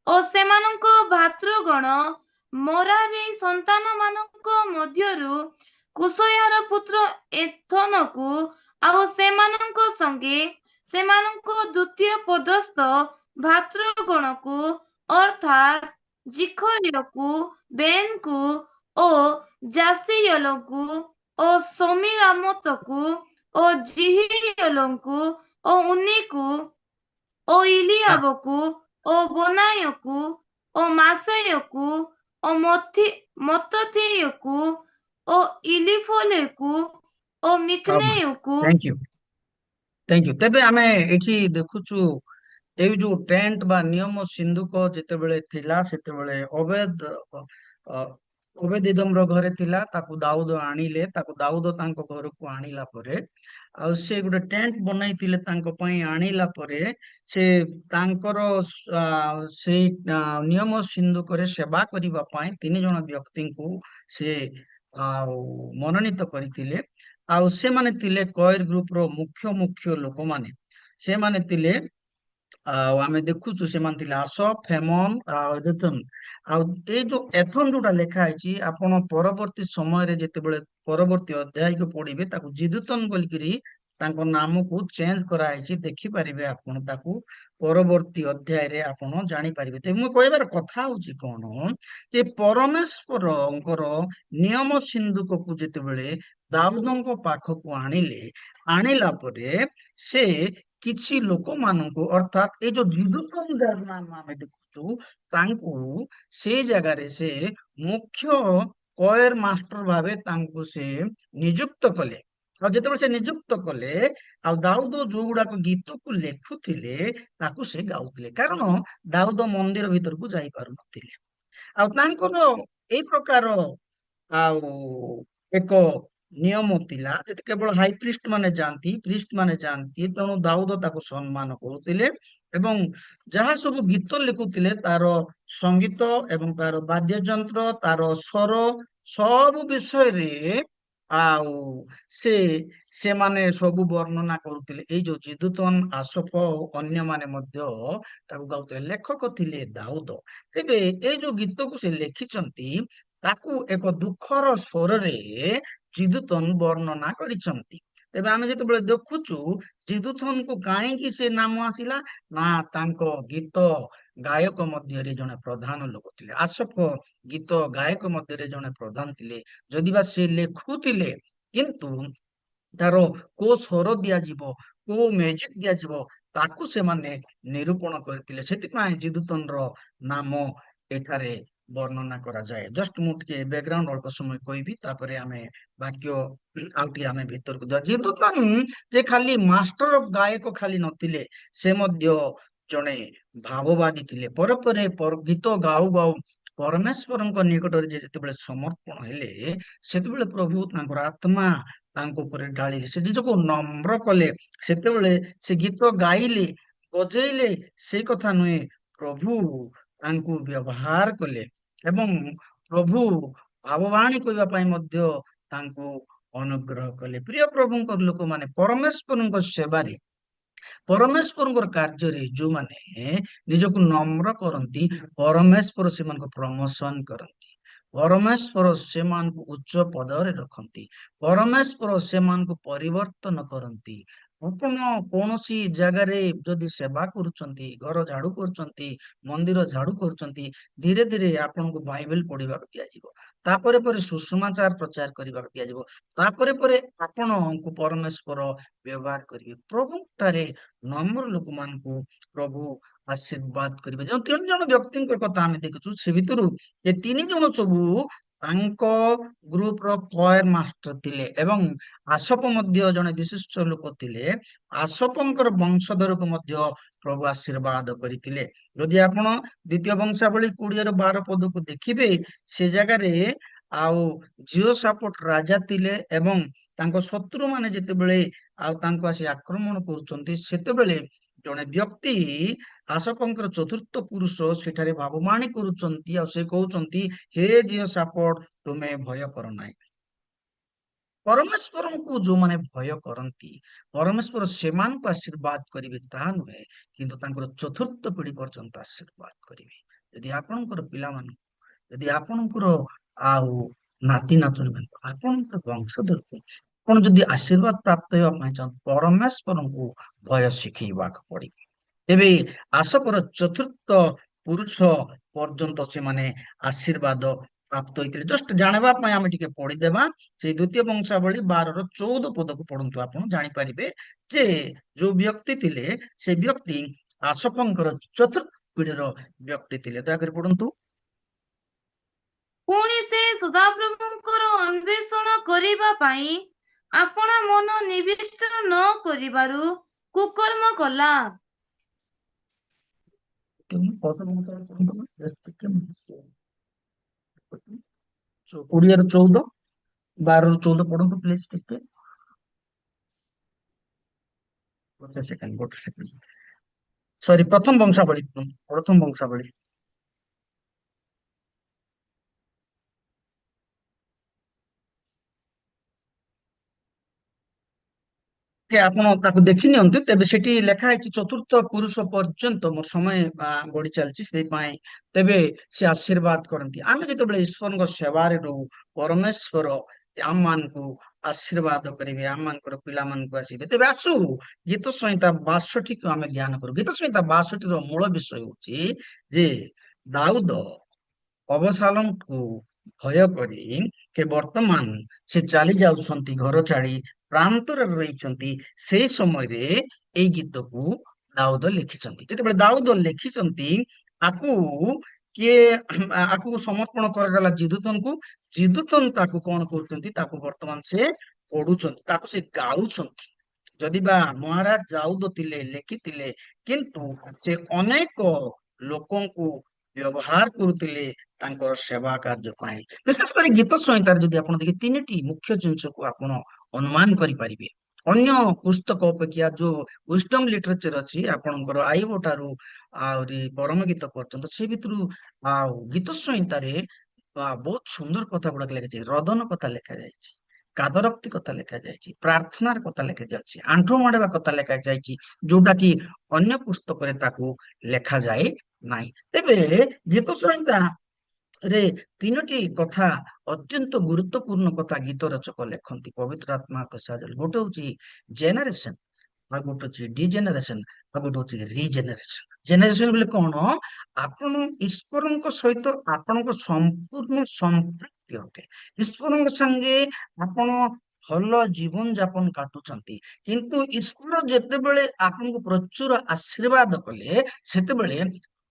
ଓ ସେମାନଙ୍କ ଭାତୃଗଣ ମୋରାରୀ ସନ୍ତାନମାନଙ୍କ ମଧ୍ୟରୁ କୁଶୟାର ପୁତ୍ର ଏଥନକୁ ଆଉ ସେମାନଙ୍କ ସଙ୍ଗେ ସେମାନଙ୍କ ଦ୍ୱିତୀୟ ପଦସ୍ଥ ଭାତୃଗଣକୁ ଅର୍ଥାତ୍ ଜିଖର୍ୟକୁ, ବେନକୁ ଓ ଜାସିୟଲକୁ ଓ ସମିରାମତକୁ ଓ ଜିହିୟଲଙ୍କୁ ଓ ଉନିକୁ ଓ ଆ, ଇଲିଆବକୁ ଓ ବନାୟକୁ ଓ ମାସେୟକୁ ଓ ମତ୍ତଥିୟକୁ ଓ ଇଲିଫୋଲେକୁ ଓ ମିକ୍ନେୟକୁ। Thank you. ତେବେ ଆମେ ଏଠି ଦେଖୁଛୁ ଏଇ ଯୋଉ ଟେଣ୍ଟ ବା ନିୟମ ସିନ୍ଦୁକ ଯେତେବେଳେ ଥିଲା ସେତେବେଳେ ଅବେଦ ଘରେ ଥିଲା, ତାକୁ ଦାଉଦ ଆଣିଲେ, ତାକୁ ଦାଉଦ ତାଙ୍କ ଘରକୁ ଆଣିଲା ପରେ ଆଉ ସେ ଗୋଟେ ଟେଣ୍ଟ ବନେଇଥିଲେ ତାଙ୍କ ପାଇଁ। ଆଣିଲା ପରେ ସେ ତାଙ୍କର ସେଇ ନିୟମ ସିନ୍ଦୁକରେ ସେବା କରିବା ପାଇଁ 3 ଜଣ ବ୍ୟକ୍ତିଙ୍କୁ ସେ ଆଉ ମନୋନୀତ କରିଥିଲେ। ଆଉ ସେମାନେ ଥିଲେ କଏର ଗ୍ରୁପ ର ମୁଖ୍ୟ ମୁଖ୍ୟ ଲୋକମାନେ। ସେମାନେ ଥିଲେ, ଆଉ ଆମେ ଦେଖୁଛୁ ସେମାନେ ଥିଲେ ଆସଫ, ହେମନ ଆଉ ଏଥନ। ଆଉ ଏଇ ଯୋଉ ଏଥନ ଯୋଉଟା ଲେଖା ହେଇଛି, ଆପଣ ପରବର୍ତ୍ତୀ ସମୟରେ ଯେତେବେଳେ ପରବର୍ତ୍ତୀ ଅଧ୍ୟାୟକୁ ପଢିବେ ତାକୁ ଜିଦୁତନ ବୋଲିକିରି ତାଙ୍କ ନାମକୁ ଚେଞ୍ଜ କରାହେଇଛି, ଦେଖିପାରିବେ ଆପଣ ତାକୁ ପରବର୍ତ୍ତୀ ଅଧ୍ୟାୟରେ ଆପଣ ଜାଣିପାରିବେ। ତ ମୁଁ କହିବାର କଥା ହଉଛି କଣ, ଯେ ପରମେଶ୍ୱରଙ୍କର ନିୟମ ସିନ୍ଦୁକକୁ ଯେତେବେଳେ ଦାଉଦଙ୍କ ପାଖକୁ ଆଣିଲା ପରେ ସେ କିଛି ଲୋକମାନଙ୍କୁ, ଅର୍ଥାତ୍ ଏଇ ଯୋଉ ଜିଦୁତନ ଯାହାର ନାମ ଆମେ ଦେଖୁଛୁ, ତାଙ୍କୁ ସେଇ ଜାଗାରେ ସେ ମୁଖ୍ୟ କଏର ମାଷ୍ଟର ଭାବେ ତାଙ୍କୁ ସେ ନିଯୁକ୍ତ କଲେ। ଆଉ ଯେତେବେଳେ ସେ ନିଯୁକ୍ତ କଲେ, ଆଉ ଦାଉଦ ଯୋଉ ଗୁଡାକ ଗୀତକୁ ଲେଖୁଥିଲେ ତାକୁ ସେ ଗାଉଥିଲେ, କାରଣ ଦାଉଦ ମନ୍ଦିର ଭିତରକୁ ଯାଇପାରୁନଥିଲେ। ଆଉ ତାଙ୍କର ଏଇ ପ୍ରକାର ଆଉ ଏକ ନିୟମ ଥିଲା ଯେ କେବଳ ପ୍ରିଷ୍ଟ ମାନେ ଯାଆନ୍ତି, ତେଣୁ ଦାଉଦ ତାକୁ ସମ୍ମାନ କରୁଥିଲେ। ଏବଂ ଯାହା ସବୁ ଗୀତ ଲେଖୁଥିଲେ ତାର ସଙ୍ଗୀତ ଏବଂ ତାର ବାଦ୍ୟଯନ୍ତ୍ର, ତାର ସ୍ୱର, ସବୁ ବିଷୟରେ ଆଉ ସେ ସେମାନେ ସବୁ ବର୍ଣ୍ଣନା କରୁଥିଲେ। ଏଇ ଯୋଉ ଜିଦୁତନ, ଆସଫ ଓ ଅନ୍ୟମାନେ ମଧ୍ୟ ତାକୁ ଗାଉଥିଲେ। ଲେଖକ ଥିଲେ ଦାଉଦ। ତେବେ ଏଇ ଯୋଉ ଗୀତକୁ ସେ ଲେଖିଛନ୍ତି ତାକୁ ଏକ ଦୁଃଖର ସ୍ୱରରେ ଜିଦୁତନ ବର୍ଣ୍ଣନା କରିଛନ୍ତି। ତେବେ ଆମେ ଯେତେବେଳେ ଦେଖୁଛୁ ଜିଦୁଥନକୁ କାହିଁକି ସେ ନାମ ଆସିଲା, ନା ତାଙ୍କ ଗୀତ ଗାୟକ ମଧ୍ୟରେ ଜଣେ ପ୍ରଧାନ ଲୋକ ଥିଲେ। ଆସଫ ଗୀତ ଗାୟକ ମଧ୍ୟରେ ଜଣେ ପ୍ରଧାନ ଥିଲେ। ଯଦିବା ସେ ଲେଖୁଥିଲେ, କିନ୍ତୁ ତାର କୋଉ ସ୍ୱର ଦିଆଯିବ, କୋଉ ମ୍ୟୁଜିକ ଦିଆଯିବ, ତାକୁ ସେମାନେ ନିରୂପଣ କରିଥିଲେ। ସେଥିପାଇଁ ଜିଦୁତନର ନାମ ଏଠାରେ ବର୍ଣ୍ଣନା କରାଯାଏ। ଜଷ୍ଟ ମୁଁ ଟିକେ ବ୍ୟାକଗ୍ରାଉଣ୍ଡ ଅଳ୍ପ ସମୟ କହିବି, ତାପରେ ଆମେ ବାକ୍ୟ ଆଉ ଟିକେ ଆମେ ଭିତରକୁ ଯିବା। ଜିଦୁତନ ଯେ ଖାଲି ମାଷ୍ଟର ଗାୟକ ଖାଲି ନଥିଲେ, ସେ ମଧ୍ୟ ଜଣେ ଭାବବାଦୀ ଥିଲେ। ପରେ ପରେ ଗୀତ ଗାଉ ଗାଉ ପରମେଶ୍ୱରଙ୍କ ନିକଟରେ ଯେତେବେଳେ ସମର୍ପଣ ହେଲେ, ସେତେବେଳେ ପ୍ରଭୁ ତାଙ୍କର ଆତ୍ମା ତାଙ୍କ ଉପରେ ଢାଳିଲେ, ସେ ନିଜକୁ ନମ୍ର କଲେ। ସେତେବେଳେ ସେ ଗୀତ ଗାଇଲେ, ବଜେଇଲେ, ସେଇ କଥା ନୁହେଁ, ପ୍ରଭୁ ତାଙ୍କୁ ବ୍ୟବହାର କଲେ ଏବଂ ପ୍ରଭୁ ଭାବବାଣୀ କହିବା ପାଇଁ ମଧ୍ୟ ତାଙ୍କୁ ଅନୁଗ୍ରହ କଲେ। ପ୍ରିୟ ପ୍ରଭୁଙ୍କର ଲୋକମାନେ, ପରମେଶ୍ୱରଙ୍କ ସେବାରେ, ପରମେଶ୍ୱରଙ୍କର କାର୍ଯ୍ୟରେ ଯୋଉମାନେ ନିଜକୁ ନମ୍ର କରନ୍ତି, ପରମେଶ୍ୱର ସେମାନଙ୍କୁ ପ୍ରମୋସନ କରନ୍ତି। ପରମେଶ୍ୱର ସେମାନଙ୍କୁ ଉଚ୍ଚ ପଦରେ ରଖନ୍ତି। ପରମେଶ୍ୱର ସେମାନଙ୍କୁ ପରିବର୍ତ୍ତନ କରନ୍ତି। ଆପଣ କୌଣସି ଜାଗାରେ ଯଦି ସେବା କରୁଛନ୍ତି, ଘର ଝାଡୁ କରୁଛନ୍ତି, ମନ୍ଦିର ଝାଡୁ କରୁଛନ୍ତି, ଧୀରେ ଧୀରେ ଆପଣଙ୍କୁ ବାଇବେଲ ପଢିବାକୁ ଦିଆଯିବ। ତାପରେ ପରେ ସୁଷମାଚାର ପ୍ରଚାର କରିବାକୁ ଦିଆଯିବ। ତାପରେ ପରେ ଆପଣଙ୍କୁ ପରମେଶ୍ୱର ବ୍ୟବହାର କରିବେ। ପ୍ରଭୁଠାରେ ନମ୍ର ଲୋକମାନଙ୍କୁ ପ୍ରଭୁ ଆଶୀର୍ବାଦ କରିବେ। ଯେଉଁ 3 ଜଣ ବ୍ୟକ୍ତିଙ୍କ କଥା ଆମେ ଦେଖୁଛୁ, ସେ ଭିତରୁ ଏ 3 ଜଣ ସବୁ ତାଙ୍କ ଗ୍ରୁପ ର କଏର ମାଷ୍ଟର ଥିଲେ ଏବଂ ଆସପ ମଧ୍ୟ ଜଣେ ବିଶିଷ୍ଟ ଲୋକ ଥିଲେ। ଆସପଙ୍କର ବଂଶଧରକୁ ମଧ୍ୟ ପ୍ରଭୁ ଆଶୀର୍ବାଦ କରିଥିଲେ। ଯଦି ଆପଣ ଦ୍ୱିତୀୟ ବଂଶାବଳୀ 20-12 ପଦକୁ ଦେଖିବେ, ସେ ଜାଗାରେ ଆଉ ଜିଓସାପଟ ରାଜା ଥିଲେ ଏବଂ ତାଙ୍କ ଶତ୍ରୁ ମାନେ ଯେତେବେଳେ ଆଉ ତାଙ୍କୁ ଆସି ଆକ୍ରମଣ କରୁଛନ୍ତି, ସେତେବେଳେ ଜଣେ ବ୍ୟକ୍ତି ଆସପଙ୍କର ଚତୁର୍ଥ ପୁରୁଷ ସେଠାରେ ଭାବବାଣୀ କରୁଛନ୍ତି ଆଉ ସେ କହୁଛନ୍ତି, ହେ ଜିଓସାପଟ, ତୁମେ ଭୟ କର ନାହିଁ। ପରମେଶ୍ୱରଙ୍କୁ ଯୋଉମାନେ ଭୟ କରନ୍ତି, ପରମେଶ୍ୱର ସେମାନଙ୍କୁ ଆଶୀର୍ବାଦ କରିବେ ତାହା ନୁହେଁ, କିନ୍ତୁ ତାଙ୍କର ଚତୁର୍ଥ ପିଢି ପର୍ଯ୍ୟନ୍ତ ଆଶୀର୍ବାଦ କରିବେ। ଯଦି ଆପଣଙ୍କର ପିଲାମାନଙ୍କୁ, ଯଦି ଆପଣଙ୍କର ଆଉ ନାତି ନାତୁଣୀ ମାନଙ୍କୁ, ଆପଣଙ୍କର ବଂଶଧରକୁ ଆପଣ ଯଦି ଆଶୀର୍ବାଦ ପ୍ରାପ୍ତ ହେବା ପାଇଁ ଚାହାନ୍ତି, ପରମେଶ୍ୱରଙ୍କୁ ଭୟ ଶିଖେଇବାକୁ ପଡିବ। ତେବେ ଆସପର ଚତୁର୍ଥ ପୁରୁଷ ପର୍ଯ୍ୟନ୍ତ ସେମାନେ ଆଶୀର୍ବାଦ ପ୍ରାପ୍ତ ହୋଇଥିଲେ। ଜଷ୍ଟ ଜାଣିବା ପାଇଁ ଆମେ ଟିକେ ପଢିଦେବା, ସେଇ ଦ୍ୱିତୀୟ ବଂଶାବଳୀ 12-14 ପଦକୁ ପଢନ୍ତୁ। ଆପଣ ଜାଣିପାରିବେ ଯେ ଯୋଉ ବ୍ୟକ୍ତି ଥିଲେ, ସେ ବ୍ୟକ୍ତି ଆସପଙ୍କର ଚତୁର୍ଥ ପିଢିର ବ୍ୟକ୍ତି ଥିଲେ। ଦୟାକରି ପଢନ୍ତୁ। ପୁଣି ସେ ସଦାପ୍ରଭୁଙ୍କର ଅନ୍ୱେଷଣ କରିବା ପାଇଁ ଆପଣା ମନ ନିବିଷ୍ଟ ନ କରିବାରୁ କୁକର୍ମ କଲା। ଓଡ଼ିଆର 14, 12-14 ପଢନ୍ତୁ ପ୍ଲିଜ ଟିକେ। ଗୋଟେ ସେକେଣ୍ଡ। ସରି, ପ୍ରଥମ ବଂଶାବଳୀ, ପ୍ରଥମ ବଂଶାବଳୀ। ଆପଣ ତାକୁ ଦେଖି ନିଅନ୍ତୁ। ତେବେ ସେଠି ଲେଖା ହେଇଛି ଚତୁର୍ଥ ପୁରୁଷ ପର୍ଯ୍ୟନ୍ତ। ମୋ ସମୟ ଗଡି ଚାଲିଛି, ସେଇପାଇଁ ତେବେ ସେ ଆଶୀର୍ବାଦ କରନ୍ତି। ଆମେ ଯେତେବେଳେ ଈଶ୍ୱରଙ୍କ ସେବାରେ ରହୁ, ପରମେଶ୍ୱର ଆମମାନଙ୍କୁ ଆଶୀର୍ବାଦ କରିବେ, ଆମମାନଙ୍କର ପିଲାମାନଙ୍କୁ ଆସିବେ। ତେବେ ଆସୁ ଗୀତ ସଂହିତା 62କୁ ଆମେ ଜ୍ଞାନ କରୁ। ଗୀତ ସଂହିତା 62ର ମୂଳ ବିଷୟ ହଉଛି ଯେ ଦାଉଦ ଅବସାଲୋମକୁ ଭୟ କରି ବର୍ତ୍ତମାନ ସେ ଚାଲି ଯାଉଛନ୍ତି, ଘର ଛାଡି ପ୍ରାନ୍ତରେ ରହିଛନ୍ତି। ସେଇ ସମୟରେ ଏଇ ଗୀତକୁ ଦାଉଦ ଲେଖିଛନ୍ତି। ଯେତେବେଳେ ଦାଉଦ ଲେଖିଛନ୍ତି, ଆକୁ କିଏ ଆକୁ ସମର୍ପଣ କରାଗଲା ଜିଦୁତନକୁ। ଜିଦୁତନ ତାକୁ କଣ କରୁଛନ୍ତି, ତାକୁ ବର୍ତ୍ତମାନ ସେ ପଢୁଛନ୍ତି, ତାକୁ ସେ ଗାଉଛନ୍ତି। ଯଦି ବା ମହାରାଜ ଦାଉଦ ଥିଲେ, ଲେଖିଥିଲେ, କିନ୍ତୁ ସେ ଅନେକ ଲୋକଙ୍କୁ ବ୍ୟବହାର କରୁଥିଲେ ତାଙ୍କର ସେବା କାର୍ଯ୍ୟ ପାଇଁ। ବିଶେଷ କରି ଗୀତ ସଂହିତାରେ ଯଦି ଆପଣ ଦେଖିବେ, 3ଟି ମୁଖ୍ୟ ଜିନିଷକୁ ଆପଣ ଅନୁମାନ କରିପାରିବେ। ଅନ୍ୟ ପୁସ୍ତକ ଅପେକ୍ଷା ଯୋଉ ୱିଜଡମ ଲିଟରେଚର ଅଛି ଆପଣଙ୍କର, ଆଇବ ଠାରୁ ଆହୁରି ପରମ ଗୀତ ପର୍ଯ୍ୟନ୍ତ, ସେ ଭିତରୁ ଆଉ ଗୀତ ସଂହିତାରେ ବହୁତ ସୁନ୍ଦର କଥା ଗୁଡାକ ଲେଖାଯାଇଛି। ରଦନ କଥା ଲେଖାଯାଇଛି, କାଦରକ୍ତି କଥା ଲେଖାଯାଇଛି, ପ୍ରାର୍ଥନାର କଥା ଲେଖାଯାଇଛି, ଆଣ୍ଠୁ ମାଡ଼ିବା କଥା ଲେଖାଯାଇଛି, ଯୋଉଟା କି ଅନ୍ୟ ପୁସ୍ତକରେ ତାକୁ ଲେଖାଯାଏ ନାହିଁ। ତେବେ ଗୀତ ସଂହିତା ରେ 3ଟି କଥା, ଅତ୍ୟନ୍ତ ଗୁରୁତ୍ୱପୂର୍ଣ୍ଣ କଥା ଗୀତ ରଚକ ଲେଖନ୍ତି ପବିତ୍ର ଆତ୍ମାଙ୍କ ସାହାଯ୍ୟରେ। ଗୋଟେ ହଉଛି ଜେନେରେସନ, ଆଉ ଗୋଟେ ହଉଛି ଡିଜେନେରେସନ, ଆଉ ଗୋଟେ ହଉଛି ରିଜେନେରେସନ। ଜେନେରେସନ ବୋଲେ କଣ? ଆପଣ ଈଶ୍ୱରଙ୍କ ସହିତ ଆପଣଙ୍କ ସମ୍ପୂର୍ଣ୍ଣ ସମ୍ପୃକ୍ତି ଅଟେ। ଈଶ୍ୱରଙ୍କ ସାଙ୍ଗେ ଆପଣ ଭଲ ଜୀବନ ଯାପନ କାଟୁଛନ୍ତି, କିନ୍ତୁ ଈଶ୍ୱର ଯେତେବେଳେ ଆପଣଙ୍କୁ ପ୍ରଚୁର ଆଶୀର୍ବାଦ କଲେ, ସେତେବେଳେ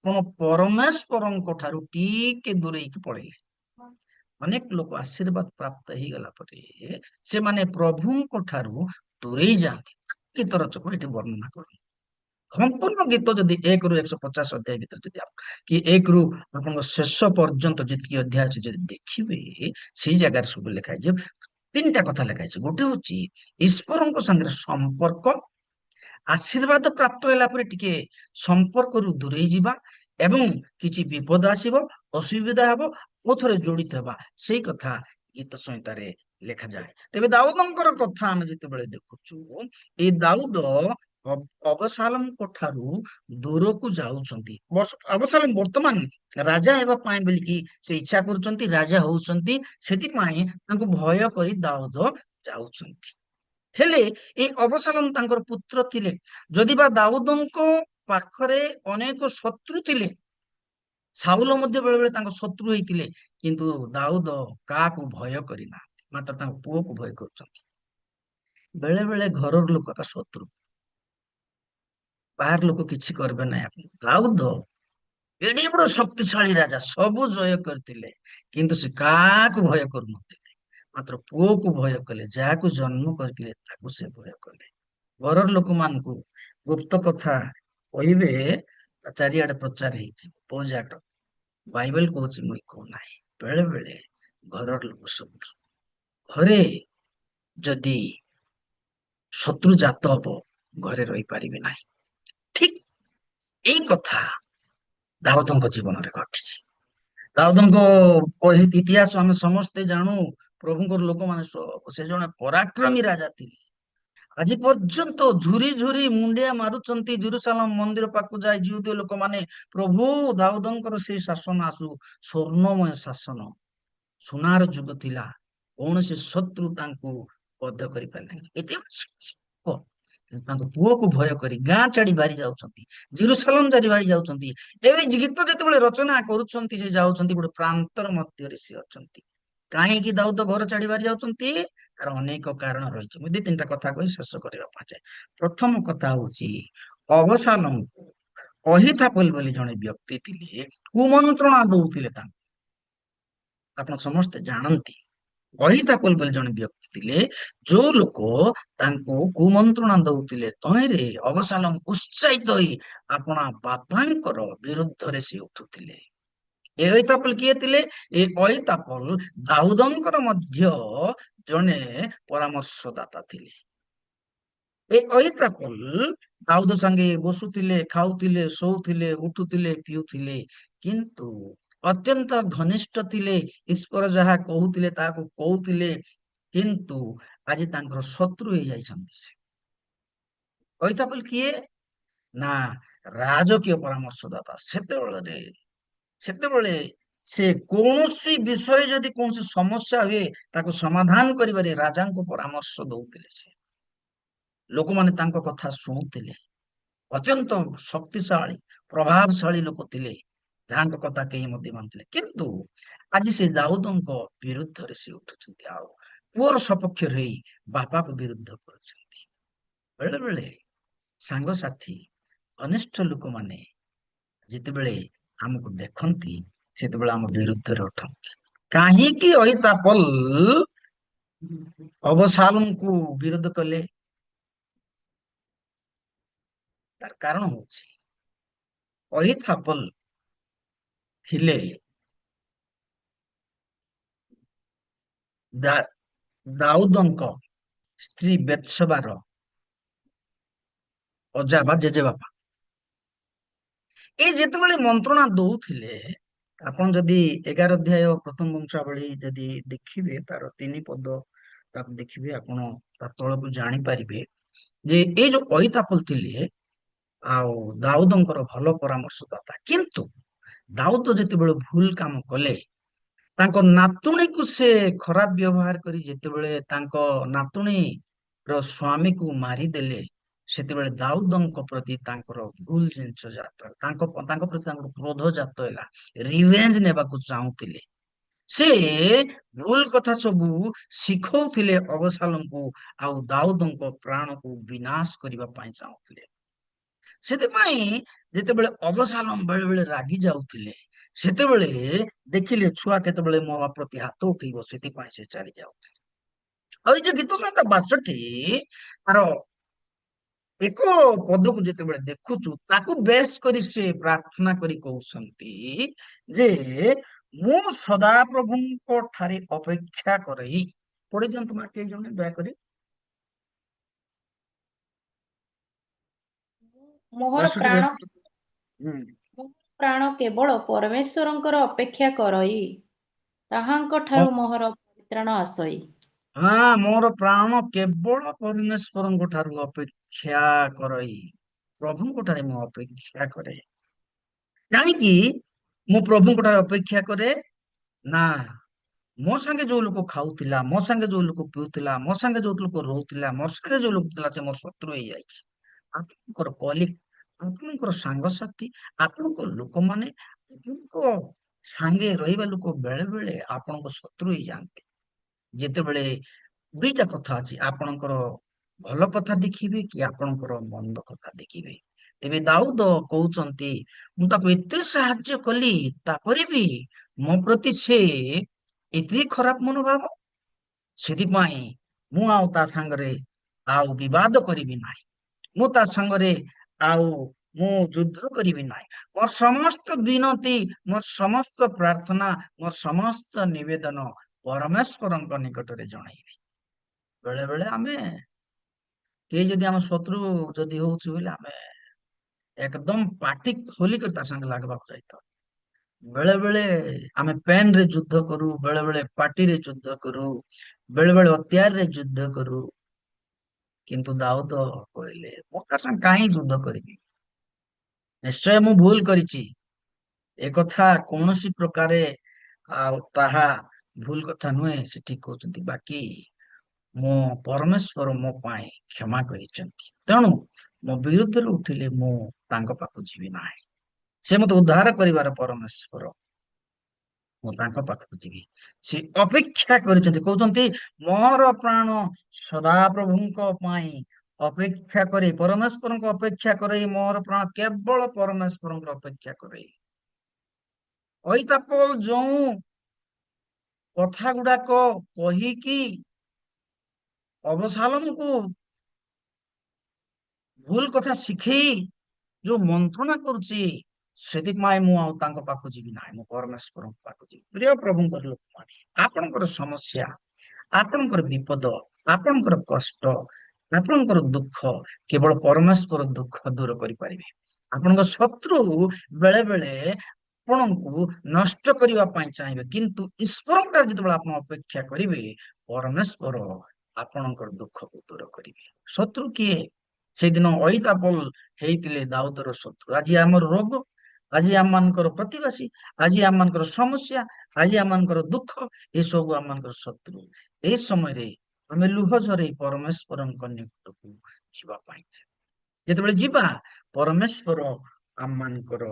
ଆପଣ ପରମେଶ୍ୱରଙ୍କ ଠାରୁ ଟିକେ ଦୂରେଇକି ପଳେଇଲେ। ଅନେକ ଲୋକ ଆଶୀର୍ବାଦ ପ୍ରାପ୍ତ ହେଇଗଲା ପରେ ସେମାନେ ପ୍ରଭୁଙ୍କ ଠାରୁ ଦୂରେଇ ଯାଆନ୍ତି। ଗୀତ ରଚକ ଏଠି ବର୍ଣ୍ଣନା କରନ୍ତି। ସମ୍ପୂର୍ଣ୍ଣ ଗୀତ ଯଦି 1ରୁ 150 ଅଧ୍ୟାୟ ଭିତରେ ଯଦି କି 1ରୁ ଆପଣଙ୍କ ଶେଷ ପର୍ଯ୍ୟନ୍ତ ଯେତିକି ଅଧ୍ୟାୟ ଅଛି ଯଦି ଦେଖିବେ, ସେଇ ଜାଗାରେ ସବୁ ଲେଖା ହେଇଛି। 3ଟା କଥା ଲେଖା ହେଇଛି। ଗୋଟେ ହଉଛି ଈଶ୍ୱରଙ୍କ ସାଙ୍ଗରେ ସମ୍ପର୍କ, ଆଶୀର୍ବାଦ ପ୍ରାପ୍ତ ହେଲା ପରେ ଟିକେ ସମ୍ପର୍କରୁ ଦୂରେଇ ଯିବା, ଏବଂ କିଛି ବିପଦ ଆସିବ, ଅସୁବିଧା ହେବ, ଓ ଥରେ ଯୋଡିତ ହେବା, ସେଇ କଥା ଗୀତ ସଂହିତାରେ ଲେଖାଯାଏ। ତେବେ ଦାଉଦଙ୍କର କଥା ଆମେ ଯେତେବେଳେ ଦେଖୁଛୁ, ଏଇ ଦାଉଦ ଅବସାଲୋମଙ୍କ ଠାରୁ ଦୂରକୁ ଯାଉଛନ୍ତି। ଅବସାଲୋମ ବର୍ତ୍ତମାନ ରାଜା ହେବା ପାଇଁ ବୋଲିକି ସେ ଇଚ୍ଛା କରୁଛନ୍ତି, ରାଜା ହଉଛନ୍ତି, ସେଥିପାଇଁ ତାଙ୍କୁ ଭୟ କରି ଦାଉଦ ଯାଉଛନ୍ତି। ହେଲେ ଏଇ ଅବସାଲୋମ ତାଙ୍କର ପୁତ୍ର ଥିଲେ। ଯଦି ବା ଦାଉଦଙ୍କ ପାଖରେ ଅନେକ ଶତ୍ରୁ ଥିଲେ, ସାଉଲ ମଧ୍ୟ ବେଳେ ବେଳେ ତାଙ୍କ ଶତ୍ରୁ ହେଇଥିଲେ, କିନ୍ତୁ ଦାଉଦ କାହାକୁ ଭୟ କରିନାହାନ୍ତି, ମାତ୍ର ତାଙ୍କ ପୁଅକୁ ଭୟ କରୁଛନ୍ତି। ବେଳେ ବେଳେ ଘରର ଲୋକ ଏକା ଶତ୍ରୁ, ବାହାର ଲୋକ କିଛି କରିବେ ନାହିଁ। ଦାଉଦ ଏଡେ ବଡ ଶକ୍ତିଶାଳୀ ରାଜା, ସବୁ ଜୟ କରିଥିଲେ, କିନ୍ତୁ ସେ କାହାକୁ ଭୟ କରୁନଥିଲେ, ମାତ୍ର ପୁଅକୁ ଭୟ କଲେ, ଯାହାକୁ ଜନ୍ମ କରିଥିଲେ ତାକୁ ସେ ଭୟ କଲେ। ଘରର ଲୋକମାନଙ୍କୁ ଗୁପ୍ତ କଥା କହିବେ, ଚାରିଆଡେ ପ୍ରଚାର ହେଇଛି ପୋଜାଟ। ବାଇବେଲ କହୁଛି ମୁଇଁ କହୁନାହିଁ। ବେଳେ ବେଳେ ଘରର ଲୋକ ଶତ୍ରୁ, ଘରେ ଯଦି ଶତ୍ରୁ ଜାତ ହବ, ଘରେ ରହିପାରିବେ ନାହିଁ। ଠିକ ଏଇ କଥା ଦାଉଦଙ୍କ ଜୀବନରେ ଘଟିଛି। ଦାଉଦଙ୍କ ଇତିହାସ ଆମେ ସମସ୍ତେ ଜାଣୁ। ପ୍ରଭୁଙ୍କର ଲୋକମାନେ ସେ ଜଣେ ପରାକ୍ରମୀ ରାଜା ଥିଲେ। ଆଜି ପର୍ଯ୍ୟନ୍ତ ଝୁରି ଝୁରି ମୁଣ୍ଡିଆ ମାରୁଛନ୍ତି ଜେରୁସାଲେମ ମନ୍ଦିର ପାଖକୁ ଯାଇ ଜିଉଦୀୟ ଲୋକମାନେ, ପ୍ରଭୁ ଦାଉଦଙ୍କର ସେଇ ଶାସନ ଆସୁ, ସ୍ୱର୍ଣ୍ଣମୟ ଶାସନ, ସୁନାର ଯୁଗ ଥିଲା, କୌଣସି ଶତ୍ରୁ ତାଙ୍କୁ ବଦ୍ଧ କରିପାରିନାହିଁ। ଏତେ ତାଙ୍କ ପୁଅକୁ ଭୟ କରି ଗାଁ ଛାଡି ବାହାରି ଯାଉଛନ୍ତି, ଜେରୁସାଲେମ ଛାଡି ବାହାରି ଯାଉଛନ୍ତି। ଏବେ ଗୀତ ଯେତେବେଳେ ରଚନା କରୁଛନ୍ତି, ସେ ଯାଉଛନ୍ତି ଗୋଟେ ପ୍ରାନ୍ତର ମଧ୍ୟରେ ସେ ଅଛନ୍ତି। କାହିଁକି ଦାଉଦ ଘର ଛାଡି ବାହାରି ଯାଉଛନ୍ତି? ତାର ଅନେକ କାରଣ ରହିଛି। ମୁଁ ଦି ତିନିଟା କଥା କହି ଶେଷ କରିବା ପାଇଁ ଚାହେଁ। ପ୍ରଥମ କଥା ହଉଛି, ଅବସାଲୋମଙ୍କୁ ଅହିଥାପଲ ବୋଲି ଜଣେ ବ୍ୟକ୍ତି ଥିଲେ, କୁମନ୍ତ୍ରଣା ଦଉଥିଲେ ତାଙ୍କୁ। ଆପଣ ସମସ୍ତେ ଜାଣନ୍ତି, ଅହିଥାପଲ ବୋଲି ଜଣେ ବ୍ୟକ୍ତି ଥିଲେ, ଯୋଉ ଲୋକ ତାଙ୍କୁ କୁମନ୍ତ୍ରଣା ଦଉଥିଲେ, ତହିଁରେ ଅବସାଲୋମ ଉତ୍ସାହିତ ହୋଇ ଆପଣା ବାପାଙ୍କର ବିରୁଦ୍ଧରେ ସେ ଉଠୁଥିଲେ। ଏ ଅହିଥାପଲ କିଏ ଥିଲେ? ଏ ଅହିଥାପଲ ଦାଉଦଙ୍କର ମଧ୍ୟ ଜଣେ ପରାମର୍ଶଦାତା ଥିଲେ। ଏ ଅହିଥାପଲ ଦାଉଦ ସାଙ୍ଗେ ବସୁଥିଲେ, ଖାଉଥିଲେ, ଶୋଉଥିଲେ, ଉଠୁଥିଲେ, ପିଉଥିଲେ, କିନ୍ତୁ ଅତ୍ୟନ୍ତ ଘନିଷ୍ଠ ଥିଲେ। ଈଶ୍ୱର ଯାହା କହୁଥିଲେ ତାହାକୁ କହୁଥିଲେ, କିନ୍ତୁ ଆଜି ତାଙ୍କର ଶତ୍ରୁ ହେଇଯାଇଛନ୍ତି। ସେ ଅହିଥାପଲ କିଏ? ନା, ରାଜକୀୟ ପରାମର୍ଶଦାତା। ସେତେବେଳେ ସେ କୌଣସି ବିଷୟ, ଯଦି କୌଣସି ସମସ୍ୟା ହୁଏ, ତାକୁ ସମାଧାନ କରିବାରେ ରାଜାଙ୍କୁ ପରାମର୍ଶ ଦଉଥିଲେ। ସେ ଲୋକମାନେ ତାଙ୍କ କଥା ଶୁଣୁଥିଲେ। ଅତ୍ୟନ୍ତ ଶକ୍ତିଶାଳୀ, ପ୍ରଭାବଶାଳୀ ଲୋକ ଥିଲେ, ଯାହାଙ୍କ କଥା କେହି ମଧ୍ୟ ମାନୁଥିଲେ। କିନ୍ତୁ ଆଜି ସେ ଦାଉଦଙ୍କ ବିରୁଦ୍ଧରେ ସେ ଉଠୁଛନ୍ତି, ଆଉ ପୁଅର ସପକ୍ଷରେ ହେଇ ବାପାକୁ ବିରୁଦ୍ଧ କରୁଛନ୍ତି। ବେଳେ ବେଳେ ସାଙ୍ଗସାଥି, ଘନିଷ୍ଠ ଲୋକମାନେ ଯେତେବେଳେ ଆମକୁ ଦେଖନ୍ତି, ସେତେବେଳେ ଆମ ବିରୁଦ୍ଧରେ ଉଠନ୍ତି। କାହିଁକି ଅହିତାପଲ ଅବସାଲୋମଙ୍କୁ ବିରୋଧ କଲେ? ତାର କାରଣ ହଉଛି, ଅହିଥାପଲ ଥିଲେ ଦାଉଦଙ୍କ ସ୍ତ୍ରୀ ବେତ୍ସବାର ଅଜା ବା ଜେଜେବାପା। ଏ ଯେତେବେଳେ ମନ୍ତ୍ରଣା ଦଉଥିଲେ, ଆପଣ ଯଦି 11 ଅଧ୍ୟାୟ ପ୍ରଥମ ବଂଶାବଳୀ ଯଦି ଦେଖିବେ, ତାର 3 ପଦ ତାକୁ ଦେଖିବେ, ଆପଣ ତା ତଳକୁ ଜାଣିପାରିବେ ଯେ ଏଇ ଯୋଉ ଅହିତାପଲ ଥିଲେ ଆଉ ଦାଉଦଙ୍କର ଭଲ ପରାମର୍ଶଦାତା। କିନ୍ତୁ ଦାଉଦ ଯେତେବେଳେ ଭୁଲ କାମ କଲେ, ତାଙ୍କ ନାତୁଣୀକୁ ସେ ଖରାପ ବ୍ୟବହାର କରି ଯେତେବେଳେ ତାଙ୍କ ନାତୁଣୀର ସ୍ୱାମୀକୁ ମାରିଦେଲେ, ସେତେବେଳେ ଦାଉଦଙ୍କ ପ୍ରତି ତାଙ୍କର ଭୁଲ ଜିନିଷ ଜାତ, ତାଙ୍କ ପ୍ରତି ତାଙ୍କର କ୍ରୋଧ ଜାତ ହେଲା, ରିଭେଞ୍ଜ ନେବାକୁ ଚାହୁଁଥିଲେ। ସେ ଭୁଲ କଥା ସବୁ ଶିଖଉଥିଲେ ଅବସାଲୋମଙ୍କୁ, ଆଉ ଦାଉଦଙ୍କ ପ୍ରାଣକୁ ବିନାଶ କରିବା ପାଇଁ ଚାହୁଁଥିଲେ। ସେଥିପାଇଁ ଯେତେବେଳେ ଅବସାଲୋମ ବେଳେ ବେଳେ ରାଗି ଯାଉଥିଲେ, ସେତେବେଳେ ଦେଖିଲେ ଛୁଆ କେତେବେଳେ ମୋ ପ୍ରତି ହାତ ଉଠେଇବ, ସେଥିପାଇଁ ସେ ଚାଲି ଯାଉଥିଲେ। ଆଉ ଏଇ ଯୋଉ ଗୀତ ସଂହିତା 62 ତାର 1 ପଦକୁ ଯେତେବେଳେ ଦେଖୁଛୁ, ତାକୁ ବେଶ କରି ସେ ପ୍ରାର୍ଥନା କରି କହୁଛନ୍ତି ଯେ, ମୁଁ ସଦାପ୍ରଭୁଙ୍କ ଠାରେ ଅପେକ୍ଷା କରେଇ। ପଢି ଦିଅନ୍ତୁ ମା କେହି ଜଣେ ଦୟାକରି ମୋହର 62 ପ୍ରାଣ ହୁଁ। ମୋ ପ୍ରାଣ କେବଳ ପରମେଶ୍ୱରଙ୍କର ଅପେକ୍ଷା କରଇ, ତାହାଙ୍କ ଠାରୁ ମୋହର ପରିତ୍ରାଣ ଆସଇ। ହଁ, ମୋର ପ୍ରାଣ କେବଳ ପରମେଶ୍ୱରଙ୍କ ଠାରୁ ଅପେକ୍ଷା କରଇ, ପ୍ରଭୁଙ୍କ ଠାରେ ମୁଁ ଅପେକ୍ଷା କରେ। କାହିଁକି ମୁଁ ପ୍ରଭୁଙ୍କ ଠାରେ ଅପେକ୍ଷା କରେ? ନା, ମୋ ସାଙ୍ଗେ ଯୋଉ ଲୋକ ଖାଉଥିଲା, ମୋ ସାଙ୍ଗେ ଯୋଉ ଲୋକ ପିଉଥିଲା, ମୋ ସାଙ୍ଗେ ଯୋଉ ଲୋକ ରହୁଥିଲା, ମୋ ସାଙ୍ଗେ ଯୋଉ ଲୋକ ଥିଲା, ସେ ମୋର ଶତ୍ରୁ ହେଇଯାଇଛି। ଆପଣଙ୍କର କଲିଗ, ଆପଣଙ୍କର ସାଙ୍ଗସାଥି, ଆପଣଙ୍କ ଲୋକମାନେ, ଆପଣଙ୍କ ସାଙ୍ଗେ ରହିବା ଲୋକ ବେଳେ ବେଳେ ଆପଣଙ୍କ ଶତ୍ରୁ ହେଇଯାଆନ୍ତି। ଯେତେବେଳେ ଦୁଇଟା କଥା ଅଛି, ଆପଣଙ୍କର ଭଲ କଥା ଦେଖିବେ କି ଆପଣଙ୍କର ମନ୍ଦ କଥା ଦେଖିବେ। ତେବେ ଦାଉଦ କହୁଛନ୍ତି ମୁଁ ତାକୁ ଏତେ ସାହାଯ୍ୟ କଲି, ତାପରେ ବି ମୋ ପ୍ରତି ସେ ଏତେ ଖରାପ ମନୋଭାବ, ସେଥିପାଇଁ ମୁଁ ଆଉ ତା ସାଙ୍ଗରେ ଆଉ ବିବାଦ କରିବି ନାହିଁ। ମୁଁ ତା ସାଙ୍ଗରେ ଆଉ ମୁଁ ଯୁଦ୍ଧ କରିବି ନାହିଁ। ମୋର ସମସ୍ତ ବିନତି, ମୋର ସମସ୍ତ ପ୍ରାର୍ଥନା, ମୋର ସମସ୍ତ ନିବେଦନ ପରମେଶ୍ୱରଙ୍କ ନିକଟରେ ଜଣାଇବି। ବେଳେ ବେଳେ ଆମେ କେହି ଯଦି ଆମ ଶତ୍ରୁ ଯଦି ହଉଛି ବୋଲେ ଆମେ ଏକଦମ ପାଟି ଖୋଲିକରି ତା ସାଙ୍ଗେ ଲାଗବାକୁ ଯାଇଥାଉ। ବେଳେ ବେଳେ ଆମେ ପେନ ରେ ଯୁଦ୍ଧ କରୁ, ବେଳେ ବେଳେ ପାଟିରେ ଯୁଦ୍ଧ କରୁ, ବେଳେ ବେଳେ ହତିଆରରେ ଯୁଦ୍ଧ କରୁ। କିନ୍ତୁ ଦାଉଦ କହିଲେ ମୁଁ ତା ସାଙ୍ଗେ କାହିଁ ଯୁଦ୍ଧ କରିବି? ନିଶ୍ଚୟ ମୁଁ ଭୁଲ କରିଛି, ଏକଥା କୌଣସି ପ୍ରକାରେ ଆଉ ତାହା ଭୁଲ କଥା ନୁହେଁ, ସେ ଠିକ କହୁଛନ୍ତି। ବାକି ମୋ ପରମେଶ୍ୱର ମୋ ପାଇଁ କ୍ଷମା କରିଛନ୍ତି, ତେଣୁ ମୋ ବିରୁଦ୍ଧରେ ଉଠିଲେ ମୁଁ ତାଙ୍କ ପାଖକୁ ଯିବି ନାହିଁ। ସେ ମତେ ଉଦ୍ଧାର କରିବାର ପରମେଶ୍ୱର, ମୁଁ ତାଙ୍କ ପାଖକୁ ଯିବି। ସେ ଅପେକ୍ଷା କରିଛନ୍ତି, କହୁଛନ୍ତି ମୋର ପ୍ରାଣ ସଦାପ୍ରଭୁଙ୍କ ପାଇଁ ଅପେକ୍ଷା କରି, ପରମେଶ୍ୱରଙ୍କ ଅପେକ୍ଷା କରି, ମୋର ପ୍ରାଣ କେବଳ ପରମେଶ୍ୱରଙ୍କର ଅପେକ୍ଷା କରି। ଅଇତାପଲ ଯୋଉ କଥା ଗୁଡାକ କହିକି ଅବସାଲମକୁ ଭୁଲ କଥା ଶିଖେଇ ଯୋଉ ମନ୍ତ୍ରଣା କରୁଛି, ସେଥିପାଇଁ ମୁଁ ଆଉ ତାଙ୍କ ପାଖକୁ ଯିବି ନାହିଁ, ମୁଁ ପରମେଶ୍ୱରଙ୍କ ପାଖକୁ ଯିବି। ପ୍ରିୟ ପ୍ରଭୁଙ୍କର ଲୋକମାନେ, ଆପଣଙ୍କର ସମସ୍ୟା, ଆପଣଙ୍କର ବିପଦ, ଆପଣଙ୍କର କଷ୍ଟ, ଆପଣଙ୍କର ଦୁଃଖ କେବଳ ପରମେଶ୍ୱର ଦୁଃଖ ଦୂର କରିପାରିବେ। ଆପଣଙ୍କ ଶତ୍ରୁ ବେଳେ ବେଳେ ଆପଣଙ୍କୁ ନଷ୍ଟ କରିବା ପାଇଁ ଚାହିଁବେ, କିନ୍ତୁ ଈଶ୍ୱରଙ୍କର ଯେତେବେଳେ ଆପଣ ଅପେକ୍ଷା କରିବେ, ପରମେଶ୍ୱର ଆପଣଙ୍କର ଦୁଃଖକୁ ଦୂର କରିବେ। ଶତ୍ରୁ କିଏ? ସେଇଦିନ ଅଇତାପଲ ହେଇଥିଲେ ଦାଉଦର ଶତ୍ରୁ। ଆଜି ଆମର ରୋଗ, ଆଜି ଆମମାନଙ୍କର ପ୍ରତିବାସୀ, ଆଜି ଆମମାନଙ୍କର ସମସ୍ୟା, ଆଜି ଆମମାନଙ୍କର ଦୁଃଖ, ଏସବୁ ଆମମାନଙ୍କର ଶତ୍ରୁ। ଏଇ ସମୟରେ ଆମେ ଲୁହ ଝରେଇ ପରମେଶ୍ୱରଙ୍କ ନିକଟକୁ ଯିବା ପାଇଁ, ଯେତେବେଳେ ଯିବା, ପରମେଶ୍ୱର ଆମମାନଙ୍କର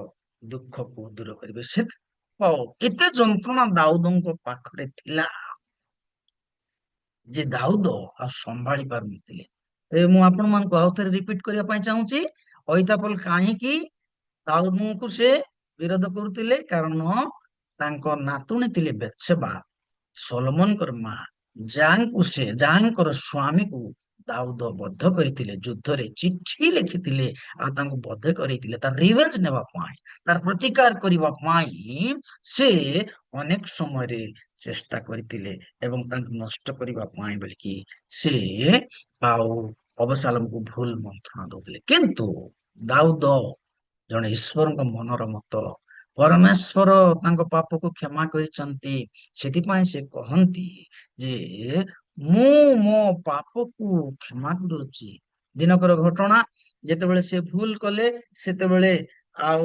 ଦୁଃଖକୁ ଦୂର କରିବେ। ସେ କେତେ ଯନ୍ତ୍ରଣା ଦାଉଦଙ୍କ ପାଖରେ ଥିଲା ଯେ ଦାଉଦ ଆଉ ସମ୍ଭାଳି ପାରୁନଥିଲେ। ମୁଁ ଆପଣମାନଙ୍କୁ ଆଉ ଥରେ ରିପିଟ କରିବା ପାଇଁ ଚାହୁଁଛି, ଅଇତାପଲ କାହିଁକି ଦାଉଦଙ୍କୁ ସେ ବିରୋଧ କରୁଥିଲେ? କାରଣ ତାଙ୍କ ନାତୁଣୀ ଥିଲେ ବେତ୍ସେବା, ସଲୋମନଙ୍କର ମା, ଯାହାଙ୍କର ସ୍ୱାମୀକୁ ଦାଉଦ ବଧ କରିଥିଲେ, ଯୁଦ୍ଧରେ ଚିଠି ଲେଖିଥିଲେ ଆଉ ତାଙ୍କୁ ବଧ କରିଥିଲେ ତାର ରିଭେଞ୍ଜ ନେବା ପାଇଁ, ତାର ପ୍ରତିକାର କରିବା ପାଇଁ ସେ ଅନେକ ସମୟରେ ଚେଷ୍ଟା କରିଥିଲେ ଏବଂ ତାଙ୍କୁ ନଷ୍ଟ କରିବା ପାଇଁ ବୋଲିକି ସେ ଆଉ ଅବସାଲମକୁ ଭୁଲ ମନ୍ତ୍ରଣା ଦଉଥିଲେ। କିନ୍ତୁ ଦାଉଦ ଜଣେ ଈଶ୍ୱରଙ୍କ ମନର ମତ, ପରମେଶ୍ୱର ତାଙ୍କ ପାପକୁ କ୍ଷମା କରିଛନ୍ତି। ସେଥିପାଇଁ ସେ କହନ୍ତି ଯେ ମୁଁ ମୋ ପାପକୁ କ୍ଷମା କରୁଛି। ଦିନକର ଘଟଣା, ଯେତେବେଳେ ସେ ଭୁଲ କଲେ, ସେତେବେଳେ ଆଉ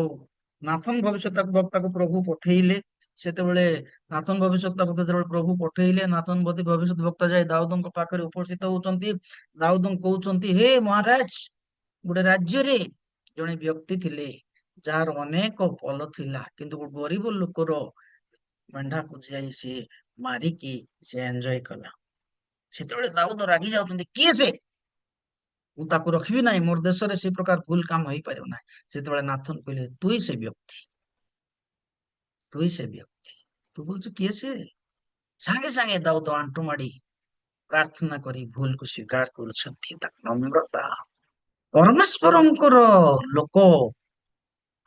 ନାଥନ ଭବିଷ୍ୟତ ବକ୍ତାକୁ ପ୍ରଭୁ ପଠେଇଲେ। ସେତେବେଳେ ନାଥନ ଭବିଷ୍ୟତ ବକ୍ତା ଯେତେବେଳେ ପ୍ରଭୁ ପଠେଇଲେ, ନାଥନ ଭବିଷ୍ୟତ ବକ୍ତା ଯାଇ ଦାଉଦଙ୍କ ପାଖରେ ଉପସ୍ଥିତ ହଉଛନ୍ତି। ଦାଉଦଙ୍କୁ କହୁଛନ୍ତି, ହେ ମହାରାଜ, ଗୋଟେ ରାଜ୍ୟରେ ଜଣେ ବ୍ୟକ୍ତି ଥିଲେ ଯାହାର ଅନେକ ପଲ ଥିଲା, କିନ୍ତୁ ଗୋଟେ ଗରିବ ଲୋକର ମେଣ୍ଢାକୁ ଯାଇ ସିଏ ମାରିକି ସେ ଏନ୍ଜୟ କଲା। ସେତେବେଳେ ଦାଉଦ ରାଗି ଯାଉଛନ୍ତି, କିଏ ସେ? ମୁଁ ତାକୁ ରଖିବି ନାହିଁ, ମୋର ଦେଶରେ ସେ ପ୍ରକାର ଭୁଲ କାମ ହେଇପାରିବ ନାହିଁ। ସେତେବେଳେ ନାଥନ କହିଲେ, ତୁଇ ସେ ବ୍ୟକ୍ତି, ତୁଇ ସେ ବ୍ୟକ୍ତି, ତୁ କହୁଛୁ କିଏ ସେ? ସାଙ୍ଗେ ସାଙ୍ଗେ ଦାଉଦ ଆଣ୍ଠୁ ମାଡି ପ୍ରାର୍ଥନା କରି ଭୁଲକୁ ସ୍ୱୀକାର କରୁଛନ୍ତି। ନମ୍ରତା, ପରମେଶ୍ୱରଙ୍କର ଲୋକ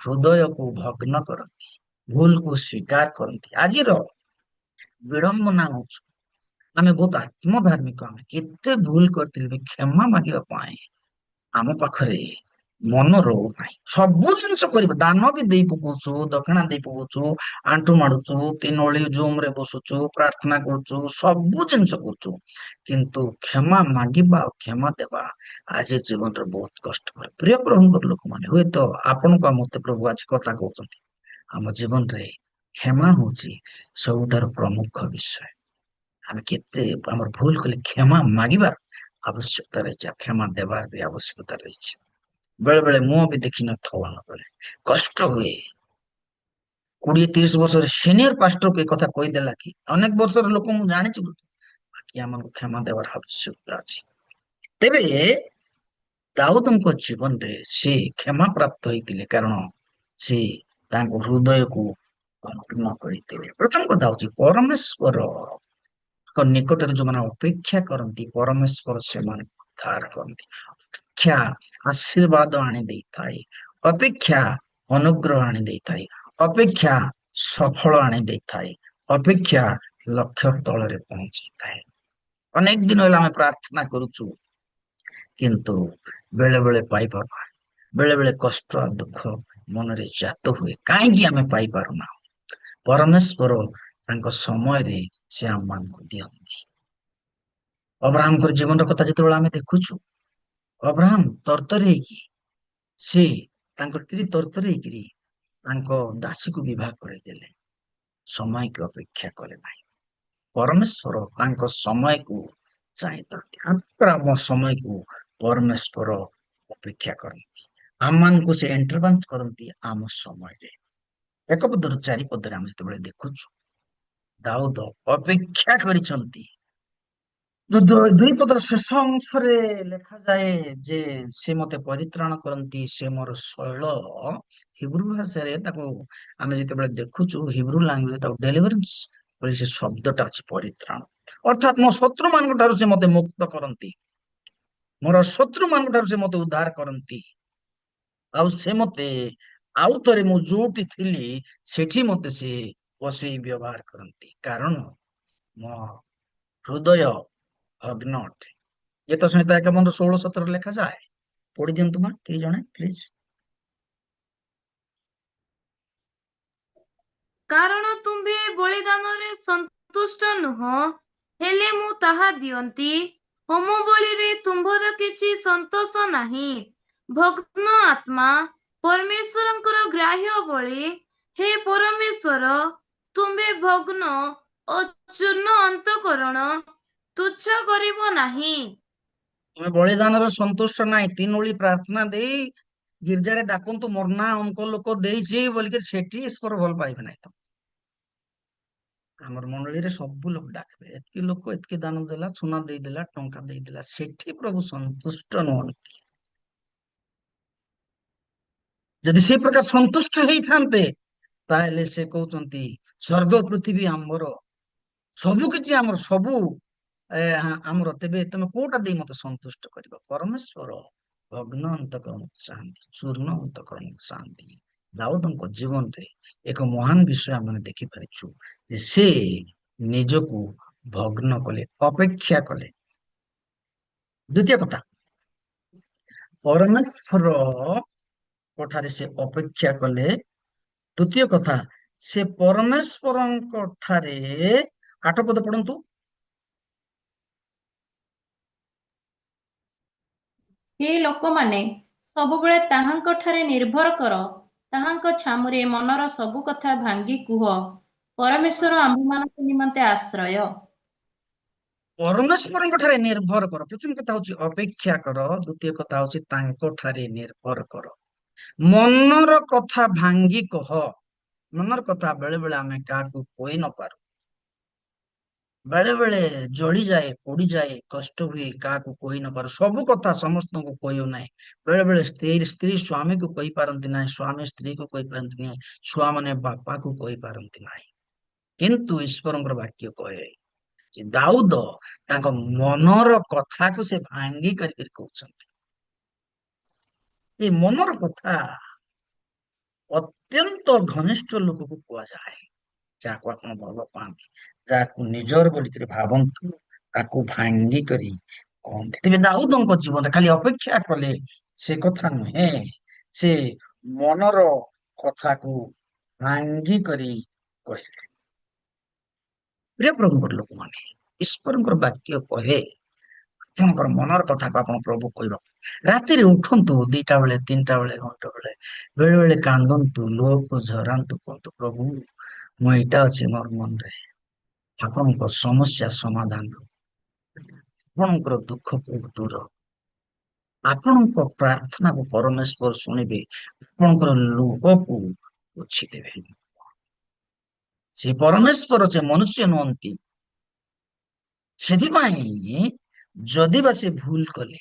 ହୃଦୟକୁ ଭଗ୍ନ କରନ୍ତି, ଭୁଲକୁ ସ୍ୱୀକାର କରନ୍ତି। ଆଜିର ବିଡମ୍ବନା ହଉଛି ଆମେ ବହୁତ ଆତ୍ମଧାର୍ମିକ, ଆମେ କେତେ ଭୁଲ କରିଥିଲେ ବି କ୍ଷମା ମାଗିବା ପାଇଁ ଆମ ପାଖରେ ମନ ରହୁନାହିଁ। ସବୁ ଜିନିଷ କରିବା, ଦାନ ବି ଦେଇ ପକଉଛୁ, ଦକ୍ଷିଣା ଦେଇ ପକଉଛୁ, ଆଣ୍ଠୁ ମାଡୁଛୁ, ତିନି ଓଳି ଜୁମରେ ବସୁଛୁ, ପ୍ରାର୍ଥନା କରୁଛୁ, ସବୁ ଜିନିଷ କରୁଛୁ, କିନ୍ତୁ କ୍ଷମା ମାଗିବା ଆଉ କ୍ଷମା ଦେବା ଆଜି ଜୀବନରେ ବହୁତ କଷ୍ଟକର। ପ୍ରିୟ ପ୍ରଭୁଙ୍କର ଲୋକମାନେ, ହୁଏତ ଆପଣଙ୍କୁ ଆଉ ମତେ ପ୍ରଭୁ ଆଜି କଥା କହୁଛନ୍ତି, ଆମ ଜୀବନରେ କ୍ଷମା ହଉଛି ସବୁଠାରୁ ପ୍ରମୁଖ ବିଷୟ। ଆମେ କେତେ ଆମର ଭୁଲ କଲେ କ୍ଷମା ମାଗିବାର ଆବଶ୍ୟକତା ରହିଛି, କ୍ଷମା ଦେବାର ବି ଆବଶ୍ୟକତା ରହିଛି। ବେଳେ ବେଳେ ମୁହଁ ବି ଦେଖିନଥାଉ, ଆମ ବେଳେ କଷ୍ଟ ହୁଏ। 20-30 ବର୍ଷରେ ସିନିୟର ପାଷ୍ଟରକୁ ଏ କଥା କହିଦେଲା କି, ଅନେକ ବର୍ଷର ଲୋକ ମୁଁ ଜାଣିଛି, ବାକି ଆମକୁ କ୍ଷମା ଦେବାର ଆବଶ୍ୟକତା ଅଛି। ତେବେ ଦାଉଦଙ୍କ ଜୀବନରେ ସେ କ୍ଷମା ପ୍ରାପ୍ତ ହେଇଥିଲେ, କାରଣ ସେ ତାଙ୍କ ହୃଦୟକୁ କର୍ଣ୍ଣ କରିଥିଲେ। ପ୍ରଥମ କଥା ହଉଛି ପରମେଶ୍ୱରଙ୍କ ନିକଟରେ ଯୋଉମାନେ ଅପେକ୍ଷା କରନ୍ତି, ପରମେଶ୍ୱର ସେମାନଙ୍କୁ ଉଦ୍ଧାର କରନ୍ତି। ଅପେକ୍ଷା ଆଶୀର୍ବାଦ ଆଣି ଦେଇଥାଏ, ଅପେକ୍ଷା ଅନୁଗ୍ରହ ଆଣି ଦେଇଥାଏ, ଅପେକ୍ଷା ସଫଳ ଆଣି ଦେଇଥାଏ, ଅପେକ୍ଷା ଲକ୍ଷ୍ୟ ସ୍ଥଳରେ ପହଞ୍ଚିଥାଏ। ଅନେକ ଦିନ ହେଲା ଆମେ ପ୍ରାର୍ଥନା କରୁଛୁ, କିନ୍ତୁ ବେଳେ ବେଳେ ପାଇପାରୁନା। ବେଳେ ବେଳେ କଷ୍ଟ ଆଉ ଦୁଃଖ ମନରେ ଜାତ ହୁଏ, କାହିଁକି ଆମେ ପାଇପାରୁନା? ପରମେଶ୍ୱର ତାଙ୍କ ସମୟରେ ସେ ଆମମାନଙ୍କୁ ଦିଅନ୍ତି। ଅବ୍ରାହ୍ମଙ୍କର ଜୀବନର କଥା ଯେତେବେଳେ ଆମେ ଦେଖୁଛୁ, ଅବ୍ରାହ୍ମ ତରତର ହେଇକି ସେ ତାଙ୍କ ସ୍ତ୍ରୀ ତରତର ହେଇକିରି ତାଙ୍କ ଦାସୀକୁ ବିବାହ କରେଇଦେଲେ, ସମୟକୁ ଅପେକ୍ଷା କଲେ ନାହିଁ। ପରମେଶ୍ୱର ତାଙ୍କ ସମୟକୁ ଚାହିଁଥାନ୍ତି। ଆମ ସମୟକୁ ପରମେଶ୍ୱର ଅପେକ୍ଷା କରନ୍ତି, ଆମମାନଙ୍କୁ ସେ ଇଣ୍ଟରଭେନ୍ସ କରନ୍ତି ଆମ ସମୟରେ। ଏକ ପଦରୁ ଚାରି ପଦରେ ଆମେ ଯେତେବେଳେ ଦେଖୁଛୁ, ଦାଉଦ ଅପେକ୍ଷା କରିଛନ୍ତି। ଦୁଇ ପଦର ଶେଷ ଅଂଶରେ ଲେଖାଯାଏ ଯେ ସେ ମତେ ପରିତ୍ରାଣ କରନ୍ତି, ସେ ମୋର ଶୈଳ। ହିବ୍ରୁ ଭାଷାରେ ତାକୁ ଆମେ ଯେତେବେଳେ ଦେଖୁଛୁ, ହିବ୍ରୁ ଲାଙ୍ଗୁଏଜ ତାକୁ ଡେଲିଭରେନ୍ସ ବୋଲି ସେ ଶବ୍ଦଟା ଅଛି, ପରିତ୍ରାଣ। ଅର୍ଥାତ୍ ମୋ ଶତ୍ରୁ ମାନଙ୍କ ଠାରୁ ସେ ମତେ ମୁକ୍ତ କରନ୍ତି, ମୋର ଶତ୍ରୁ ମାନଙ୍କ ଠାରୁ ସେ ମତେ ଉଦ୍ଧାର କରନ୍ତି। ଆଉ ସେ ମତେ ଆଉ ଥରେ ମୁଁ ଯୋଉଠି ଥିଲି ସେଠି ମତେ ସେ ବସେଇ ବ୍ୟବହାର କରନ୍ତି, କାରଣ ମୋ ହୃଦୟ ଭଗ୍ନ ଅଟେ। ଗୀତ ସଂହିତା 1:16-17 ଲେଖାଯାଏ। ପଢି ଦିଅନ୍ତୁ ମା, କେହି ଜଣେ ପ୍ଲିଜ। କାରଣ ତୁମ୍ଭେ ବଳିଦାନରେ ସନ୍ତୁଷ୍ଟ ନୁହଁ, ହେଲେ ମୁଁ ତାହା ଦିଅନ୍ତି। ହୋମ ବଳିରେ ତୁମ୍ଭର କିଛି ସନ୍ତୋଷ ନାହିଁ। ଭଗ୍ନ ଆତ୍ମା ପରମେଶ୍ୱରଙ୍କର ଗ୍ରାହ୍ୟ ବଳି। ହେ ପରମେଶ୍ୱର, ତୁମ୍ଭେ ଭଗ୍ନ ଓ ଚୂର୍ଣ୍ଣ ଅନ୍ତଃକରଣ ତୁଚ୍ଛ କରିବ ନାହିଁ। ତୁମେ ବଳିଦାନର ସନ୍ତୁଷ୍ଟ ନାହିଁ, 3 ଓଳି ପ୍ରାର୍ଥନା ଦେଇ ଗିର୍ଜାରେ ଡାକନ୍ତୁ ମୋର ନା ଅମକ ଲୋକ ଦେଇଛି ବୋଲିକି, ସେଠି ଈଶ୍ୱର ଭଲ ପାଇବେ ନାହିଁ। ତ ଆମର ମଣ୍ଡଳୀରେ ସବୁ ଲୋକ ଡାକିବେ, ଏତିକି ଲୋକ ଏତିକି ଦାନ ଦେଲା, ସୁନା ଦେଇଦେଲା, ଟଙ୍କା ଦେଇଦେଲା, ସେଠି ପ୍ରଭୁ ସନ୍ତୁଷ୍ଟ ନୁହନ୍ତି। ଯଦି ସେ ପ୍ରକାର ସନ୍ତୁଷ୍ଟ ହେଇଥାନ୍ତେ, ତାହେଲେ ସେ କହୁଛନ୍ତି ସ୍ୱର୍ଗ ପୃଥିବୀ ଆମର, ସବୁ କିଛି ଆମର, ସବୁ ଆମର, ତେବେ ତମେ କୋଉଟା ଦେଇ ମତେ ସନ୍ତୁଷ୍ଟ କରିବ? ପରମେଶ୍ୱର ଭଗ୍ନ ଅନ୍ତଃକରଣକୁ ଚାହାନ୍ତି, ଚୂର୍ଣ୍ଣ ଅନ୍ତଃକରଣକୁ ଚାହାନ୍ତି। ଦାଉଦଙ୍କ ଜୀବନରେ ଏକ ମହାନ ବିଷୟ ଆମେ ଦେଖିପାରିଛୁ ଯେ ସେ ନିଜକୁ ଭଗ୍ନ କଲେ, ଅପେକ୍ଷା କଲେ। ଦ୍ୱିତୀୟ କଥା, ପରମେଶ୍ୱର ଠାରେ ସେ ଅପେକ୍ଷା କଲେ। ଦ୍ୱିତୀୟ କଥା, ସେ ପରମେଶ୍ୱରଙ୍କ ଠାରେ 8 ପଦ ପଢନ୍ତୁ। ହେ ଲୋକମାନେ, ସବୁବେଳେ ତାହାଙ୍କ ଠାରେ ନିର୍ଭର କର, ତାହାଙ୍କ ଛାମୁରେ ମନର ସବୁ କଥା ଭାଙ୍ଗି କୁହ। ପରମେଶ୍ୱର ଆମ୍ଭମାନଙ୍କ ନିମନ୍ତେ ଆଶ୍ରୟ। ପରମେଶ୍ୱରଙ୍କ ଠାରେ ନିର୍ଭର କର। ପ୍ରଥମ କଥା ହଉଛି ଅପେକ୍ଷା କର, ଦ୍ୱିତୀୟ କଥା ହଉଛି ତାଙ୍କ ଠାରେ ନିର୍ଭର କର। ମନର କଥା ଭାଙ୍ଗି କହ। ମନର କଥା ବେଳେ ବେଳେ ଆମେ କାହାକୁ କହି ନ ପାରୁ, ବେଳେ ବେଳେ ଜଳିଯାଏ, ପୋଡିଯାଏ, କଷ୍ଟ ହୁଏ, କାହାକୁ କହି ନ ପାରୁ। ସବୁ କଥା ସମସ୍ତଙ୍କୁ କହିବ ନାହିଁ। ବେଳେ ବେଳେ ସ୍ତ୍ରୀ ସ୍ୱାମୀକୁ କହିପାରନ୍ତି ନାହିଁ, ସ୍ୱାମୀ ସ୍ତ୍ରୀକୁ କହିପାରନ୍ତି ନାହିଁ, ଛୁଆ ମାନେ ବାପାକୁ କହିପାରନ୍ତି ନାହିଁ। କିନ୍ତୁ ଈଶ୍ୱରଙ୍କର ବାକ୍ୟ କହେ ଯେ ଦାଉଦ ତାଙ୍କ ମନର କଥାକୁ ସେ ଭାଙ୍ଗି କରିକି କହୁଛନ୍ତି। ଏ ମନର କଥା ଅତ୍ୟନ୍ତ ଘନିଷ୍ଠ ଲୋକକୁ କୁହାଯାଏ, ଯାହାକୁ ଆପଣ ଭଲ ପାଆନ୍ତି, ଯାହାକୁ ନିଜର ବୋଲିକିରି ଭାବନ୍ତୁ, ତାକୁ ଭାଙ୍ଗି କରି କହନ୍ତି। ତେବେ ଦାଉଦଙ୍କ ଜୀବନରେ ଖାଲି ଅପେକ୍ଷା କଲେ ସେ କଥା ନୁହେଁ, ସେ ମନର କଥାକୁ ଭାଙ୍ଗି କରି କହିଲେ। ପ୍ରିୟ ପ୍ରଭୁଙ୍କର ଲୋକମାନେ, ଈଶ୍ୱରଙ୍କର ବାକ୍ୟ କହେ ଆପଣଙ୍କର ମନର କଥାକୁ ଆପଣ ପ୍ରଭୁ କହିବ। ରାତିରେ ଉଠନ୍ତୁ, 2ଟା ବେଳେ, 3ଟା ବେଳେ, ଘଣ୍ଟା ବେଳେ, ବେଳେ ବେଳେ କାନ୍ଦନ୍ତୁ, ଲୁହକୁ ଝରାନ୍ତୁ, କୁହନ୍ତୁ ପ୍ରଭୁ ମୁଁ ଏଇଟା ଅଛି ମୋର ମନରେ, ଆପଣଙ୍କ ସମସ୍ୟା ସମାଧାନ, ଆପଣଙ୍କର ଦୁଃଖକୁ ଦୂର, ଆପଣଙ୍କ ପ୍ରାର୍ଥନାକୁ ପରମେଶ୍ୱର ଶୁଣିବେ, ଆପଣଙ୍କର ଲୁହକୁ ପୋଛିଦେବେ। ସେ ପରମେଶ୍ୱର, ସେ ମନୁଷ୍ୟ ନୁହନ୍ତି। ସେଥିପାଇଁ ଯଦି ବା ସେ ଭୁଲ କଲେ,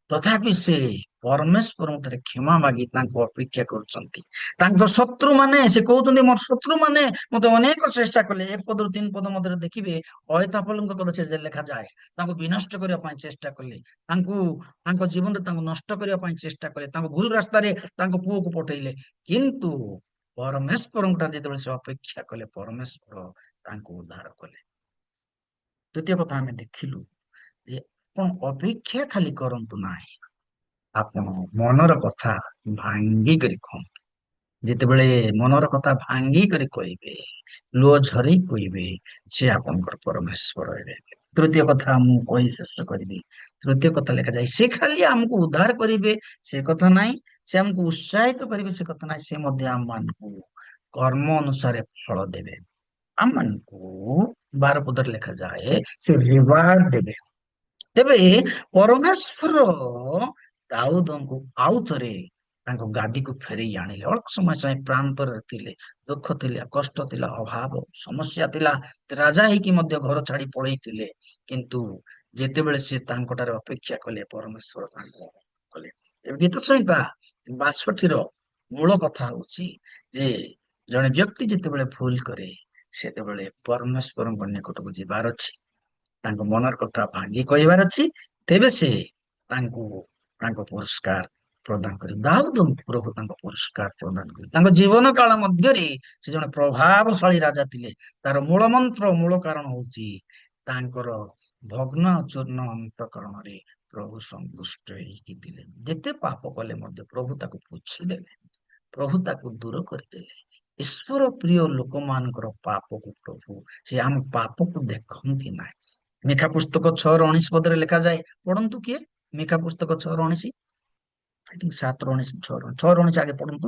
ତଥାପି ସେ ପରମେଶ୍ୱରଙ୍କଠାରେ କ୍ଷମା ମାଗି ତାଙ୍କୁ ଅପେକ୍ଷା କରୁଛନ୍ତି। ତାଙ୍କ ଶତ୍ରୁ ମାନେ ସେ କହୁଛନ୍ତି ମୋର ଶତ୍ରୁ ମାନେ ମତେ ଅନେକ ଚେଷ୍ଟା କଲେ। 1 ପଦରୁ 3 ପଦ ମଧ୍ୟରେ ଦେଖିବେ ଅହେତୋଫେଲଙ୍କ କଥା ସେ ଲେଖାଯାଏ। ତାଙ୍କୁ ବିନଷ୍ଟ କରିବା ପାଇଁ ଚେଷ୍ଟା କଲେ, ତାଙ୍କୁ ତାଙ୍କ ଜୀବନରେ ତାଙ୍କୁ ନଷ୍ଟ କରିବା ପାଇଁ ଚେଷ୍ଟା କଲେ, ତାଙ୍କ ଭୁଲ ରାସ୍ତାରେ ତାଙ୍କ ପୁଅକୁ ପଠେଇଲେ। କିନ୍ତୁ ପରମେଶ୍ୱରଙ୍କ ଠାରେ ଯେତେବେଳେ ସେ ଅପେକ୍ଷା କଲେ, ପରମେଶ୍ୱର ତାଙ୍କୁ ଉଦ୍ଧାର କଲେ। ଦ୍ୱିତୀୟ କଥା ଆମେ ଦେଖିଲୁ ଯେ ଆପଣ ଅପେକ୍ଷା ଖାଲି କରନ୍ତୁ ନାହିଁ, ଆପଣ ମନର କଥା ଭାଙ୍ଗି କରି କୁହନ୍ତୁ। ଯେତେବେଳେ ମନର କଥା ଭାଙ୍ଗି କରି କହିବେ, ଲୁହ ଝରେଇ କହିବେ, ସେ ଆପଣଙ୍କର ପରମେଶ୍ୱର ହେବେ। ତୃତୀୟ କଥା ମୁଁ କହି ଶେଷ କରିବି। ତୃତୀୟ କଥା ଲେଖାଯାଏ, ସେ ଖାଲି ଆମକୁ ଉଦ୍ଧାର କରିବେ ସେ କଥା ନାହିଁ, ସେ ଆମକୁ ଉତ୍ସାହିତ କରିବେ ସେ କଥା ନାହିଁ, ସେ ମଧ୍ୟ ଆମମାନଙ୍କୁ କର୍ମ ଅନୁସାରେ ଫଳ ଦେବେ। ଆମମାନଙ୍କୁ 12 ପଦରେ ଲେଖାଯାଏ ସେ ରିୱାର୍ଡ ଦେବେ। ତେବେ ପରମେଶ୍ୱର ଦାଉଦଙ୍କୁ ଆଉ ଥରେ ତାଙ୍କ ଗାଦିକୁ ଫେରେଇ ଆଣିଲେ। ଅଳ୍ପ ସମୟ ଯାଏଁ ପ୍ରାନ୍ତରରେ ଥିଲେ, ଦୁଃଖ ଥିଲା, କଷ୍ଟ ଥିଲା, ଅଭାବ ସମସ୍ୟା ଥିଲା, ରାଜା ହେଇକି ମଧ୍ୟ ଘର ଛାଡି ପଳେଇଥିଲେ। କିନ୍ତୁ ଯେତେବେଳେ ସେ ତାଙ୍କଠାରେ ଅପେକ୍ଷା କଲେ, ପରମେଶ୍ୱର ତାଙ୍କୁ କଲେ। ତେବେ ଗୀତ ସଂହିତା 62ର ମୂଳ କଥା ହଉଛି ଯେ ଜଣେ ବ୍ୟକ୍ତି ଯେତେବେଳେ ଭୁଲ କରେ, ସେତେବେଳେ ପରମେଶ୍ୱରଙ୍କ ନିକଟକୁ ଯିବାର ଅଛି, ତାଙ୍କ ମନର କଥା ଭାଙ୍ଗି କହିବାର ଅଛି। ତେବେ ସେ ତାଙ୍କୁ ତାଙ୍କ ପୁରସ୍କାର ପ୍ରଦାନ କରି ଦାଉଦଙ୍କୁ ପ୍ରଭୁ ତାଙ୍କ ପୁରସ୍କାର ପ୍ରଦାନ କରି ତାଙ୍କ ଜୀବନ କାଳ ମଧ୍ୟରେ ସେ ଜଣେ ପ୍ରଭାବଶାଳୀ ରାଜା ଥିଲେ। ତାର ମୂଳ ମନ୍ତ୍ର, ମୂଳ କାରଣ ହଉଛି ତାଙ୍କର ଭଗ୍ନ ଚୂର୍ଣ୍ଣ ଅନ୍ତଃକରଣରେ ପ୍ରଭୁ ସନ୍ତୁଷ୍ଟ ହେଇକି ଥିଲେ। ଯେତେ ପାପ କଲେ ମଧ୍ୟ ପ୍ରଭୁ ତାକୁ ପୋଛିଦେଲେ, ପ୍ରଭୁ ତାକୁ ଦୂର କରିଦେଲେ। ଈଶ୍ୱର ପ୍ରିୟ ଲୋକମାନଙ୍କର ପାପକୁ ପ୍ରଭୁ ସେ ଆମ ପାପକୁ ଦେଖନ୍ତି ନାହିଁ। ମିକା ପୁସ୍ତକ 6:19 ଲେଖାଯାଏ, ପଢନ୍ତୁ କିଏ? ମିକା ପୁସ୍ତକ 6:19, 7:19, 6:19 ଆଗେ ପଢନ୍ତୁ।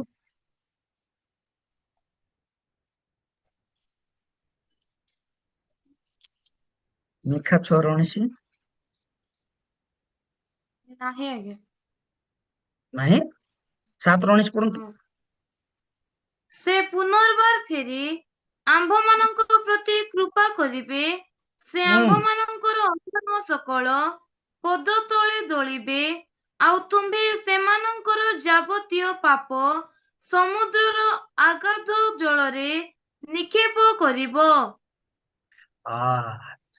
ମିକା 6:19 ନାହିଁ ଆଜ୍ଞା। ନାହିଁ, 7:19 ପଢନ୍ତୁ। ହଁ। ସେ ପୁନର୍ବାର ଫେରି ଆମ୍ଭମାନଙ୍କ ପ୍ରତି କୃପା କରିବେ, ସେ ଆମ୍ଭମାନଙ୍କର ଅଧର୍ମ ସକଳ ପଦ ତଳେ ଦଳିବେ, ଆଉ ତୁମ୍ଭେ ସେମାନଙ୍କର ଯାବତୀୟ ପାପ ସମୁଦ୍ରର ଆଗାଧ ଜଳରେ ନିକ୍ଷେପ କରିବ।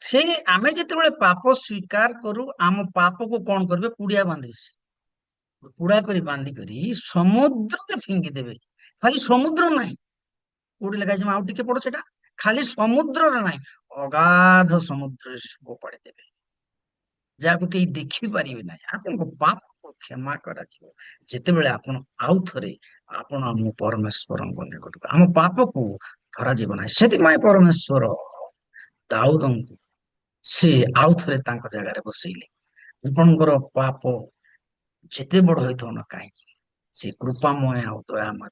ସେ ଆମେ ଯେତେବେଳେ ପାପ ସ୍ୱୀକାର କରୁ, ଆମ ପାପକୁ କଣ କରିବେ? ପୁଡିଆ ବାନ୍ଧିବେ, ପୁଡା କରି ବାନ୍ଧି କରି ସମୁଦ୍ରରେ ଫିଙ୍ଗି ଦେବେ। ଖାଲି ସମୁଦ୍ର ନାହିଁ, କୋଉଠି ଲେଖାଯାଇଛି ଆଉ ଟିକେ ପଢ ସେଟା। ଖାଲି ସମୁଦ୍ରରେ ନାହିଁ, ଅଗାଧ ସମୁଦ୍ରରେ ଫୋପାଡ଼ି ଦେବେ, ଯାହାକୁ କେହି ଦେଖିପାରିବେ ନାହିଁ। ଆପଣଙ୍କ ପାପକୁ କ୍ଷମା କରାଯିବ ଯେତେବେଳେ ଆପଣ ଆଉ ଥରେ ଆପଣ ଆମ ପରମେଶ୍ୱରଙ୍କ ନିକଟକୁ, ଆମ ପାପକୁ ଧରାଯିବ ନାହିଁ। ସେଥିପାଇଁ ପରମେଶ୍ୱର ଦାଉଦଙ୍କୁ ସେ ଆଉ ଥରେ ତାଙ୍କ ଜାଗାରେ ବସେଇଲେ। ଆପଣଙ୍କର ପାପ ଯେତେ ବଡ ହେଇଥାଉ ନା କାହିଁକି, ସେ କୃପାମୟ ଆଉ ଦୟାମୟ।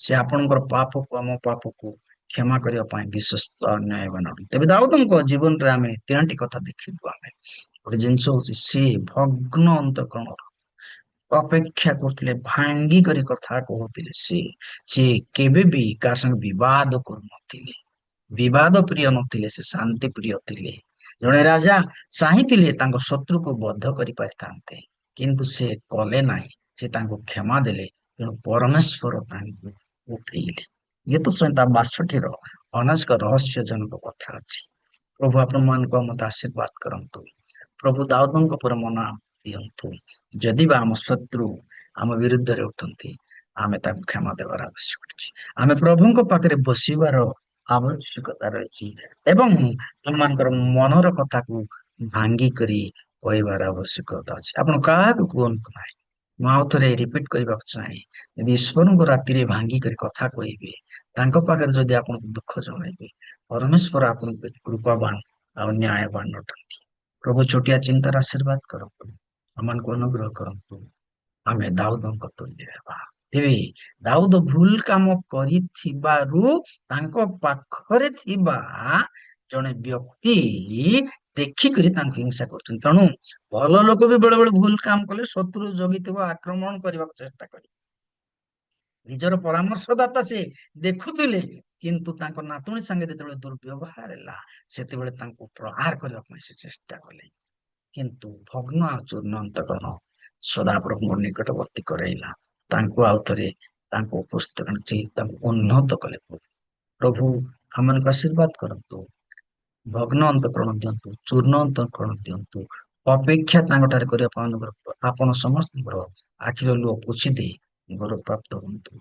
ସେ ଆପଣଙ୍କର ପାପକୁ, ଆମ ପାପକୁ କ୍ଷମା କରିବା ପାଇଁ ବିଶ୍ୱସ୍ତ, ନ୍ୟାୟବାନ। ତେବେ ଦାଉଦଙ୍କ ଜୀବନରେ ଆମେ 3ଟି କଥା ଦେଖିଲୁ। ଆମେ ଗୋଟେ ଜିନିଷ ହଉଛି ସେ ଭଗ୍ନ ଅନ୍ତଃକରଣର ଅପେକ୍ଷା କରୁଥିଲେ, ଭାଙ୍ଗି କରି କଥା କହୁଥିଲେ। ସେ କେବେ ବି କାହା ସାଙ୍ଗେ ବିବାଦ କରୁନଥିଲେ, ବିବାଦ ପ୍ରିୟ ନଥିଲେ, ସେ ଶାନ୍ତି ପ୍ରିୟ ଥିଲେ। ଜଣେ ରାଜା ଚାହିଁଥିଲେ ତାଙ୍କ ଶତ୍ରୁକୁ ବଧ କରିପାରିଥାନ୍ତେ, କିନ୍ତୁ ସେ କଲେ ନାହିଁ, ସେ ତାଙ୍କୁ କ୍ଷମା ଦେଲେ। ତେଣୁ ପରମେଶ୍ୱର ତାଙ୍କୁ ଉଠେଇଲେ। ଗୀତ ସଂହିତା 62ର ଅନେକ ରହସ୍ୟଜନକ କଥା ଅଛି। ପ୍ରଭୁ ଆପଣମାନଙ୍କୁ ମତେ ଆଶୀର୍ବାଦ କରନ୍ତୁ। ପ୍ରଭୁ ଦାଉଦଙ୍କ ଉପରେ ମନ ଦିଅନ୍ତୁ। ଯଦି ବା ଆମ ଶତ୍ରୁ ଆମ ବିରୁଦ୍ଧରେ ଉଠନ୍ତି, ଆମେ ତାଙ୍କୁ କ୍ଷମା ଦେବାର ଆବଶ୍ୟକ ଅଛି। ଆମେ ପ୍ରଭୁଙ୍କ ପାଖରେ ବସିବାର ଆବଶ୍ୟକତା ରହିଛି ଏବଂ ଆମମାନଙ୍କର ମନର କଥାକୁ ଭାଙ୍ଗି କରି କହିବାର ଆବଶ୍ୟକତା ଅଛି। ଆପଣ କାହାକୁ କୁହନ୍ତୁ ନାହିଁ। ମୁଁ ଆଉ ଥରେ ରିପିଟ କରିବାକୁ ଚାହେଁ, ଯଦି ଈଶ୍ୱରଙ୍କୁ ରାତିରେ ଭାଙ୍ଗି କରି କଥା କହିବେ, ତାଙ୍କ ପାଖରେ ଯଦି ଆପଣଙ୍କୁ ଦୁଃଖ ଜଣାଇବେ, ପରମେଶ୍ୱର ଆପଣଙ୍କୁ କୃପାବାନ ଆଉ ନ୍ୟାୟବାନ ଅଟନ୍ତି। ପ୍ରଭୁ ଛୋଟିଆ ଚିନ୍ତାର ଆଶୀର୍ବାଦ କରନ୍ତୁ, ଆମମାନଙ୍କୁ ଅନୁଗ୍ରହ କରନ୍ତୁ। ଆମେ ଦାଉଦଙ୍କ ତୁଲ୍ୟ ହେବା। ତେବେ ଦାଉଦ ଭୁଲ କାମ କରିଥିବାରୁ ତାଙ୍କ ପାଖରେ ଥିବା ଜଣେ ବ୍ୟକ୍ତି ଦେଖିକରି ତାଙ୍କୁ ହିଂସା କରୁଛନ୍ତି। ତେଣୁ ଭଲ ଲୋକ ବି ବେଳେ ବେଳେ ଭୁଲ କାମ କଲେ ଶତ୍ରୁ ଜଗିଥିବ, ଆକ୍ରମଣ କରିବାକୁ ଚେଷ୍ଟା କରିବ। ନିଜର ପରାମର୍ଶଦାତା ସେ ଦେଖୁଥିଲେ, କିନ୍ତୁ ତାଙ୍କ ନାତୁଣୀ ସାଙ୍ଗେ ଯେତେବେଳେ ଦୁର୍ବ୍ୟବହାର ହେଲା, ସେତେବେଳେ ତାଙ୍କୁ ପ୍ରହାର କରିବା ପାଇଁ ସେ ଚେଷ୍ଟା କଲେ। କିନ୍ତୁ ଭଗ୍ନ ଆଉ ଚୂର୍ଣ୍ଣ ଅନ୍ତଃକରଣ ସଦାପ୍ରଭୁଙ୍କ ନିକଟବର୍ତ୍ତୀ କରାଇଲା। ତାଙ୍କୁ ଆଉ ଥରେ ତାଙ୍କ ଉପସ୍ଥିତ ତାଙ୍କୁ ଉନ୍ନତ କଲେ। ପ୍ରଭୁ ଆମମାନଙ୍କୁ ଆଶୀର୍ବାଦ କରନ୍ତୁ, ଭଗ୍ନ ଅନ୍ତଃକରଣ ଦିଅନ୍ତୁ, ଚୂର୍ଣ୍ଣ ଅନ୍ତଃକରଣ ଦିଅନ୍ତୁ। ଅପେକ୍ଷା ତାଙ୍କଠାରେ କରିବା ପାଇଁ ଆପଣ ସମସ୍ତଙ୍କର ଆଖିର ଲୁହ ପୋଛି ଦେଇ ଗୌରବ ପ୍ରାପ୍ତ ହୁଅନ୍ତୁ।